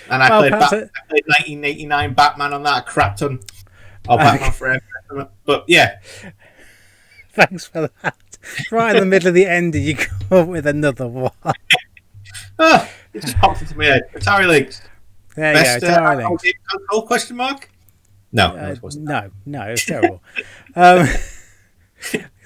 Speaker 2: And I played 1989 Batman on that, a crap ton. Oh, Batman Forever. But yeah.
Speaker 1: Thanks for that. Right in the middle of the end, you come up with another one.
Speaker 2: It just popped into my head. Atari Lynx.
Speaker 1: There you go, Atari Lynx.
Speaker 2: Console, question mark? No, it
Speaker 1: wasn't. No, it was terrible. So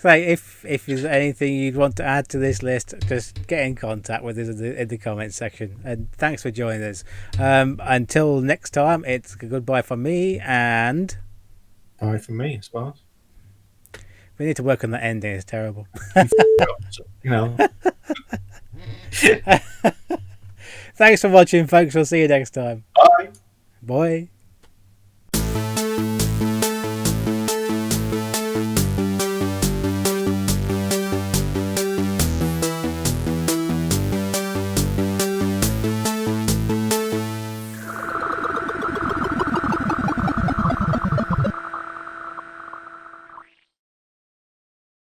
Speaker 1: if there's anything you'd want to add to this list, just get in contact with us in the comments section. And thanks for joining us. Until next time, it's goodbye from me and
Speaker 2: bye from me, I suppose.
Speaker 1: We need to work on the ending. It's terrible. Thanks for watching, folks. We'll see you next time.
Speaker 2: Bye.
Speaker 1: Bye.